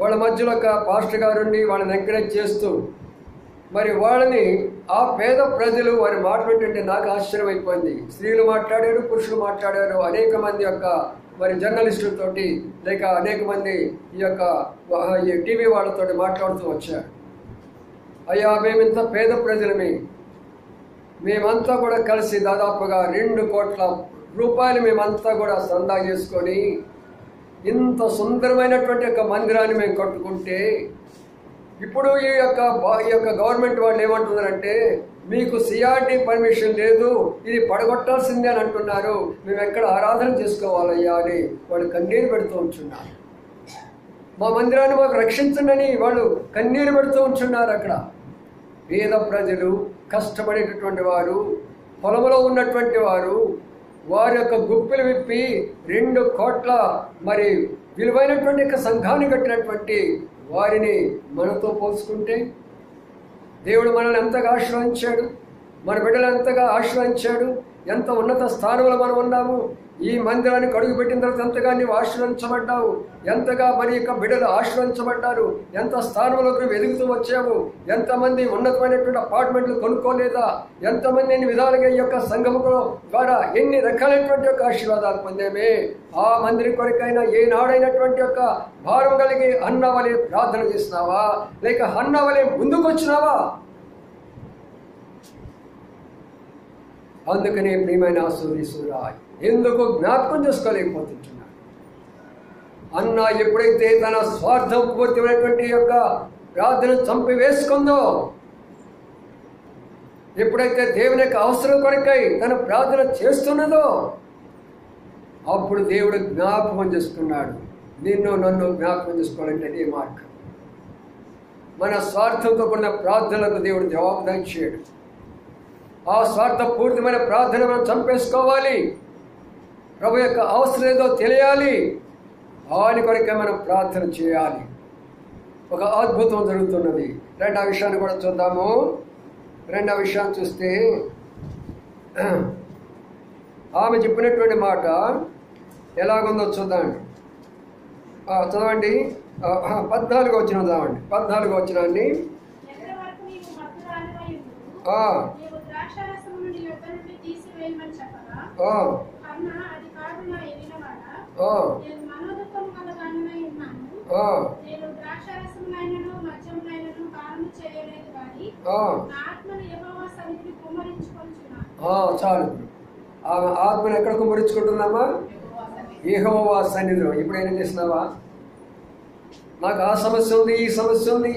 వాళ్ళ మధ్యలో ఒక పాస్టర్ గారుండి వాళ్ళని ఎంకరేజ్ చేస్తూ, మరి వాళ్ళని ఆ పేద ప్రజలు వారి మాట్లాడుతుంటే నాకు ఆశ్చర్యం అయిపోయింది. స్త్రీలు మాట్లాడారు, పురుషులు మాట్లాడారు, అనేక మంది యొక్క మరి జర్నలిస్టులతోటి, లేక అనేక మంది ఈ యొక్క టీవీ వాళ్ళతోటి మాట్లాడుతూ వచ్చారు. అయ్యా, మేమింత పేద ప్రజలమే, మేమంతా కూడా కలిసి దాదాపుగా 2 కోట్ల రూపాయలు మేమంతా కూడా సందా చేసుకొని ఇంత సుందరమైనటువంటి యొక్క మందిరాన్ని మేము కట్టుకుంటే, ఇప్పుడు ఈ యొక్క గవర్నమెంట్ వాళ్ళు ఏమంటున్నారంటే, మీకు సిఆర్టీ పర్మిషన్ లేదు, ఇది పడగొట్టాల్సిందే అని అంటున్నారు, మేము ఎక్కడ ఆరాధన చేసుకోవాలయ్యా అని వాళ్ళు కన్నీరు పెడుతూ ఉంటున్నారు. మా మందిరాన్ని మాకు రక్షించండి వాళ్ళు కన్నీరు పెడుతూ ఉంటున్నారు. అక్కడ పేద ప్రజలు, కష్టపడేటటువంటి వారు, పొలంలో ఉన్నటువంటి వారు, వారి యొక్క గుప్పిలు విప్పి 2 కోట్ల మరి విలువైనటువంటి యొక్క సంఘాన్ని కట్టినటువంటి వారిని మనతో పోల్చుకుంటే, దేవుడు మనల్ని ఎంతగా ఆశ్రయించాడు, మన బిడ్డలు ఎంతగా ఆశ్రయించాడు, ఎంత ఉన్నత స్థానంలో మనం ఉన్నాము. ఈ మందిరానికి అడుగు పెట్టిన తర్వాత ఎంతగా నీవు ఆశ్రయించబడ్డావు, ఎంతగా మరి యొక్క బిడ్డలు ఆశ్రయించబడ్డారు, ఎంత స్థానంలోకి ఎదుగుతూ వచ్చావు, ఎంతమంది ఉన్నతమైనటువంటి అపార్ట్మెంట్లు కొనుక్కోలేదా, ఎంతమంది ఎన్ని విధాలుగా ఈ యొక్క సంఘముల ద్వారా ఎన్ని రకాలైనటువంటి యొక్క ఆశీర్వాదాలు పొందేమే. ఆ మందిరం కొరకైనా ఏనాడైనటువంటి యొక్క భారం కలిగి అన్నవలే ప్రార్థన చేసినావా, లేక అన్నవలే ముందుకు వచ్చినావా? అందుకనే ప్రియమైన సూర్యుడా, ఎందుకు జ్ఞాపకం చేసుకోలేకపోతుంటున్నాడు? అన్న ఎప్పుడైతే తన స్వార్థం పూర్తిమైనటువంటి యొక్క ప్రార్థన చంపివేసుకుందో, ఎప్పుడైతే దేవుని యొక్క అవసరం కొరకై తన ప్రార్థన చేస్తున్నదో, అప్పుడు దేవుడు జ్ఞాపకం చేసుకున్నాడు. నిన్ను నన్ను జ్ఞాపకం చేసుకోవాలంటే అదే మార్గం. మన స్వార్థంతో కూడిన ప్రార్థనలకు దేవుడు జవాబుదారి చేయడు. ఆ స్వార్థపూరితమైన ప్రార్థన మనం చంపేసుకోవాలి. ప్రభు యొక్క అవసరం ఏదో తెలియాలి, ఆయన కొరకే మనం ప్రార్థన చేయాలి. ఒక అద్భుతం జరుగుతున్నది. రెండవ విషయాన్ని కూడా చూద్దాము. రెండవ విషయాన్ని చూస్తే ఆమె చెప్పినటువంటి మాట ఎలాగుందో చూద్దామండి. చదవండి. 14వ వచనం చదవండి. 14వ వచనాన్ని చాలు. ఆమె ఆత్మను ఎక్కడ కుమ్మరించుకుంటున్నామా? యెహోవా సన్నిధిలో. ఇప్పుడు ఏం చేసినావా? నాకు ఆ సమస్య ఉంది, ఈ సమస్య ఉంది,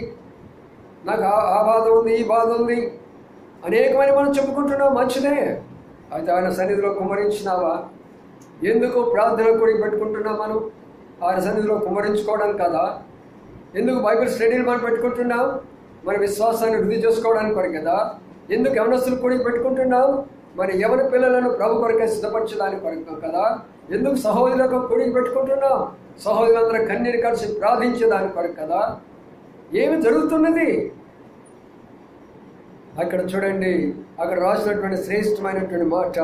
నాకు ఆ బాధ ఉంది, ఈ బాధ ఉంది, అనేకమైన మనం చెప్పుకుంటున్నాం, మంచిదే. అయితే ఆయన సన్నిధిలో కుమ్మరించినావా? ఎందుకు ప్రార్థన కూడా పెట్టుకుంటున్నాం మనం? ఆయన సన్నిధిలో కుమ్మరించుకోవడం కదా. ఎందుకు బైబిల్ స్టడీలు మనం పెట్టుకుంటున్నాం? మన విశ్వాసాన్ని వృద్ధి చేసుకోవడానికి కొరకు కదా. ఎందుకు యవనస్తులు కూడా పెట్టుకుంటున్నాం? మరి యవన పిల్లలను ప్రభు కొరకే సిద్ధపరచడానికి కొరకు కదా. ఎందుకు సహోదరులకు కూడికి పెట్టుకుంటున్నాం? సహోదరులందరూ కన్నీరు కలిసి ప్రార్థించేదాని కొరకు కదా. ఏమి జరుగుతున్నది అక్కడ చూడండి. అక్కడ రాసినటువంటి శ్రేష్టమైనటువంటి మాట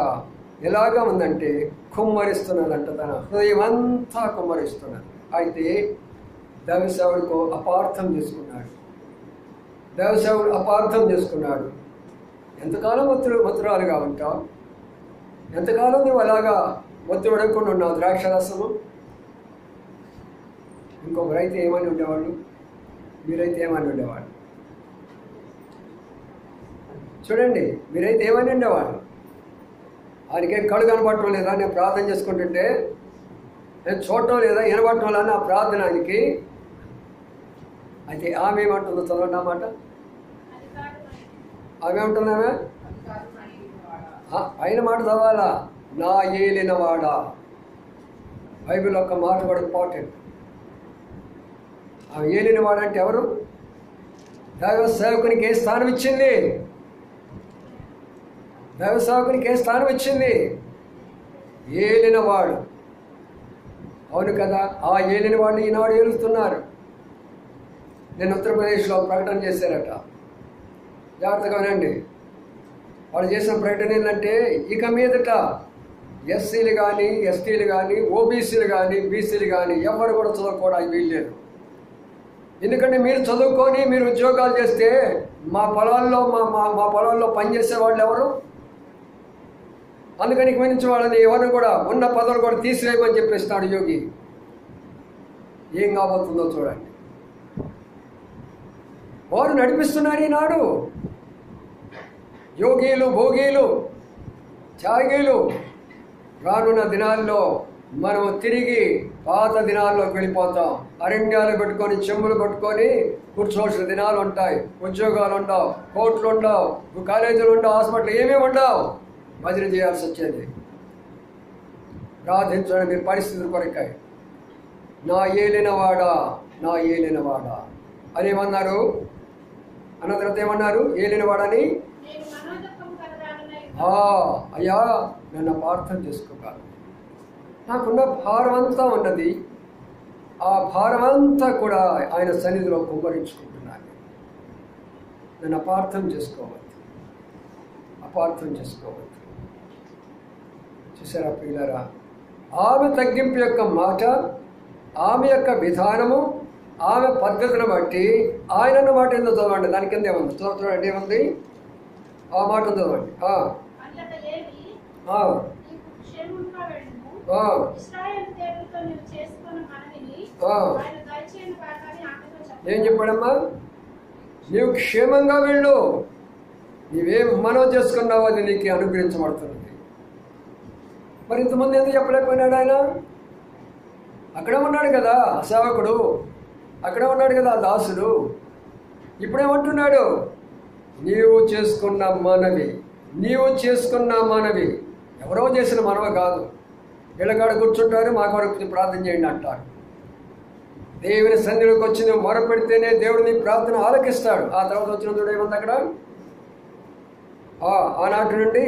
ఎలాగా ఉందంటే, కుమ్మరిస్తున్నాడంట, తన హృదయం అంతా కుమ్మరిస్తున్నాడు. అయితే దైవసేవుడికి అపార్థం చేసుకున్నాడు. దైవసేవుడు అపార్థం చేసుకున్నాడు. ఎంతకాలం మత్తురాలుగా ఉంటావు? ఎంతకాలం నువ్వు అలాగా మత్తు పడకుండా ఉన్నావు? ద్రాక్షరసము. ఇంకొకరైతే ఏమని ఉండేవాళ్ళు? మీరైతే ఏమని ఉండేవాళ్ళు? చూడండి, మీరైతే ఏమని ఉండేవాళ్ళు? ఆయనకేం కళ్ళు కనబడటం లేదా? నేను ప్రార్థన చేసుకుంటుంటే నేను చూడటం లేదా, వినబడటం లేదా నా ప్రార్థన ఆయనకి? అయితే ఆమె ఏమంటుందో చదవండి. ఆ మాట ఆమె ఏమంటున్నామే? అయిన మాట చదవాలా? నా ఏలినవాడా. బైబిల్ ఒక మాట కూడా ఇంపార్టెంట్. ఆ ఏలినవాడు అంటే ఎవరు? దైవ సేవకునికి ఏ స్థానం ఇచ్చింది? దైవ సేవకునికి ఏ స్థానం ఇచ్చింది? ఏలినవాడు. అవును కదా. ఆ ఏలిన వాడిని ఈనాడు ఏలుస్తున్నారు. నేను ఉత్తరప్రదేశ్లో ప్రకటన చేశారట. జాగ్రత్తగా వినండి. వాళ్ళు చేసిన ప్రకటన ఏంటంటే, ఇక మీదట ఎస్సీలు కానీ, ఎస్టీలు కానీ, ఓబీసీలు కానీ, బీసీలు కానీ ఎవరు కూడా చదువుకోవడానికి వీల్లేదు. ఎందుకంటే మీరు చదువుకొని మీరు ఉద్యోగాలు చేస్తే మా పొలాల్లో పనిచేసే వాళ్ళు ఎవరు? అందుకని మించి వాళ్ళని ఎవరు కూడా ఉన్న పదవులు కూడా తీసివేయమని చెప్పేస్తాడు యోగి. ఏం కాబోతుందో చూడండి. వారు నడిపిస్తున్నారు ఈనాడు. యోగీలు, భోగీలు, త్యాగీలు. రానున్న దినాల్లో మనం తిరిగి పాత దినాల్లోకి వెళ్ళిపోతాం. అరణ్యాలు పెట్టుకొని, చెంబులు పట్టుకొని కూర్చోవలసిన దినాలు ఉంటాయి. ఉద్యోగాలు ఉండవు, కోర్టులు ఉండవు, కాలేజీలు ఉండవు, హాస్పిటల్ ఏమీ ఉండవు. భజన చేయాల్సి వచ్చేది. ప్రార్థించండి మీరు పరిస్థితుల కొరకాయి. నా ఏలినవాడా, నా ఏలినవాడా అని ఏమన్నారు? అన్న తర్వాత ఏమన్నారు? ఏలినవాడని. అయ్యా నన్ను అపార్థం చేసుకోగలను. నాకున్న భారం అంతా ఉన్నది. ఆ భారం అంతా కూడా ఆయన సన్నిధిలో కుమ్మరించుకుంటున్నాను. నన్ను అపార్థం చేసుకోవద్దు, అపార్థం చేసుకోవద్దు. చూసారా ప్రియులారా? ఆమె తగ్గింపు యొక్క మాట, ఆమె యొక్క విధానము, ఆమె పద్ధతిని బట్టి ఆయన మాట ఏందో చదవండి. దాని కింద ఏముంది చూడండి. ఏముంది? ఆ మాట చదవండి. ఏం చెప్పాడమ్మా? నీవు క్షేమంగా వెళ్ళు, నీవేం మనవి చేసుకున్నావు అది నీకు అనుగ్రహించబడుతున్నది. మరి ఇంతమంది ఎందుకు చెప్పలేకపోయినాడు ఆయన? అక్కడే ఉన్నాడు కదా సేవకుడు, అక్కడే ఉన్నాడు కదా దాసుడు. ఇప్పుడేమంటున్నాడు? నీవు చేసుకున్న మనవి, నీవు చేసుకున్న మనవి. ఎవరో చేసిన మనవి కాదు. వీళ్ళకాడ కూర్చుంటారు, మా కొరకు ప్రార్థన చేయండి అంటారు. దేవుని సన్నిధిలోకి వచ్చి నువ్వు మొరపెడితేనే దేవుడు నీ ప్రార్థన ఆలకిస్తాడు. ఆ తర్వాత వచ్చిన చూడ ఏమంది అక్కడ? ఆనాటి నుండి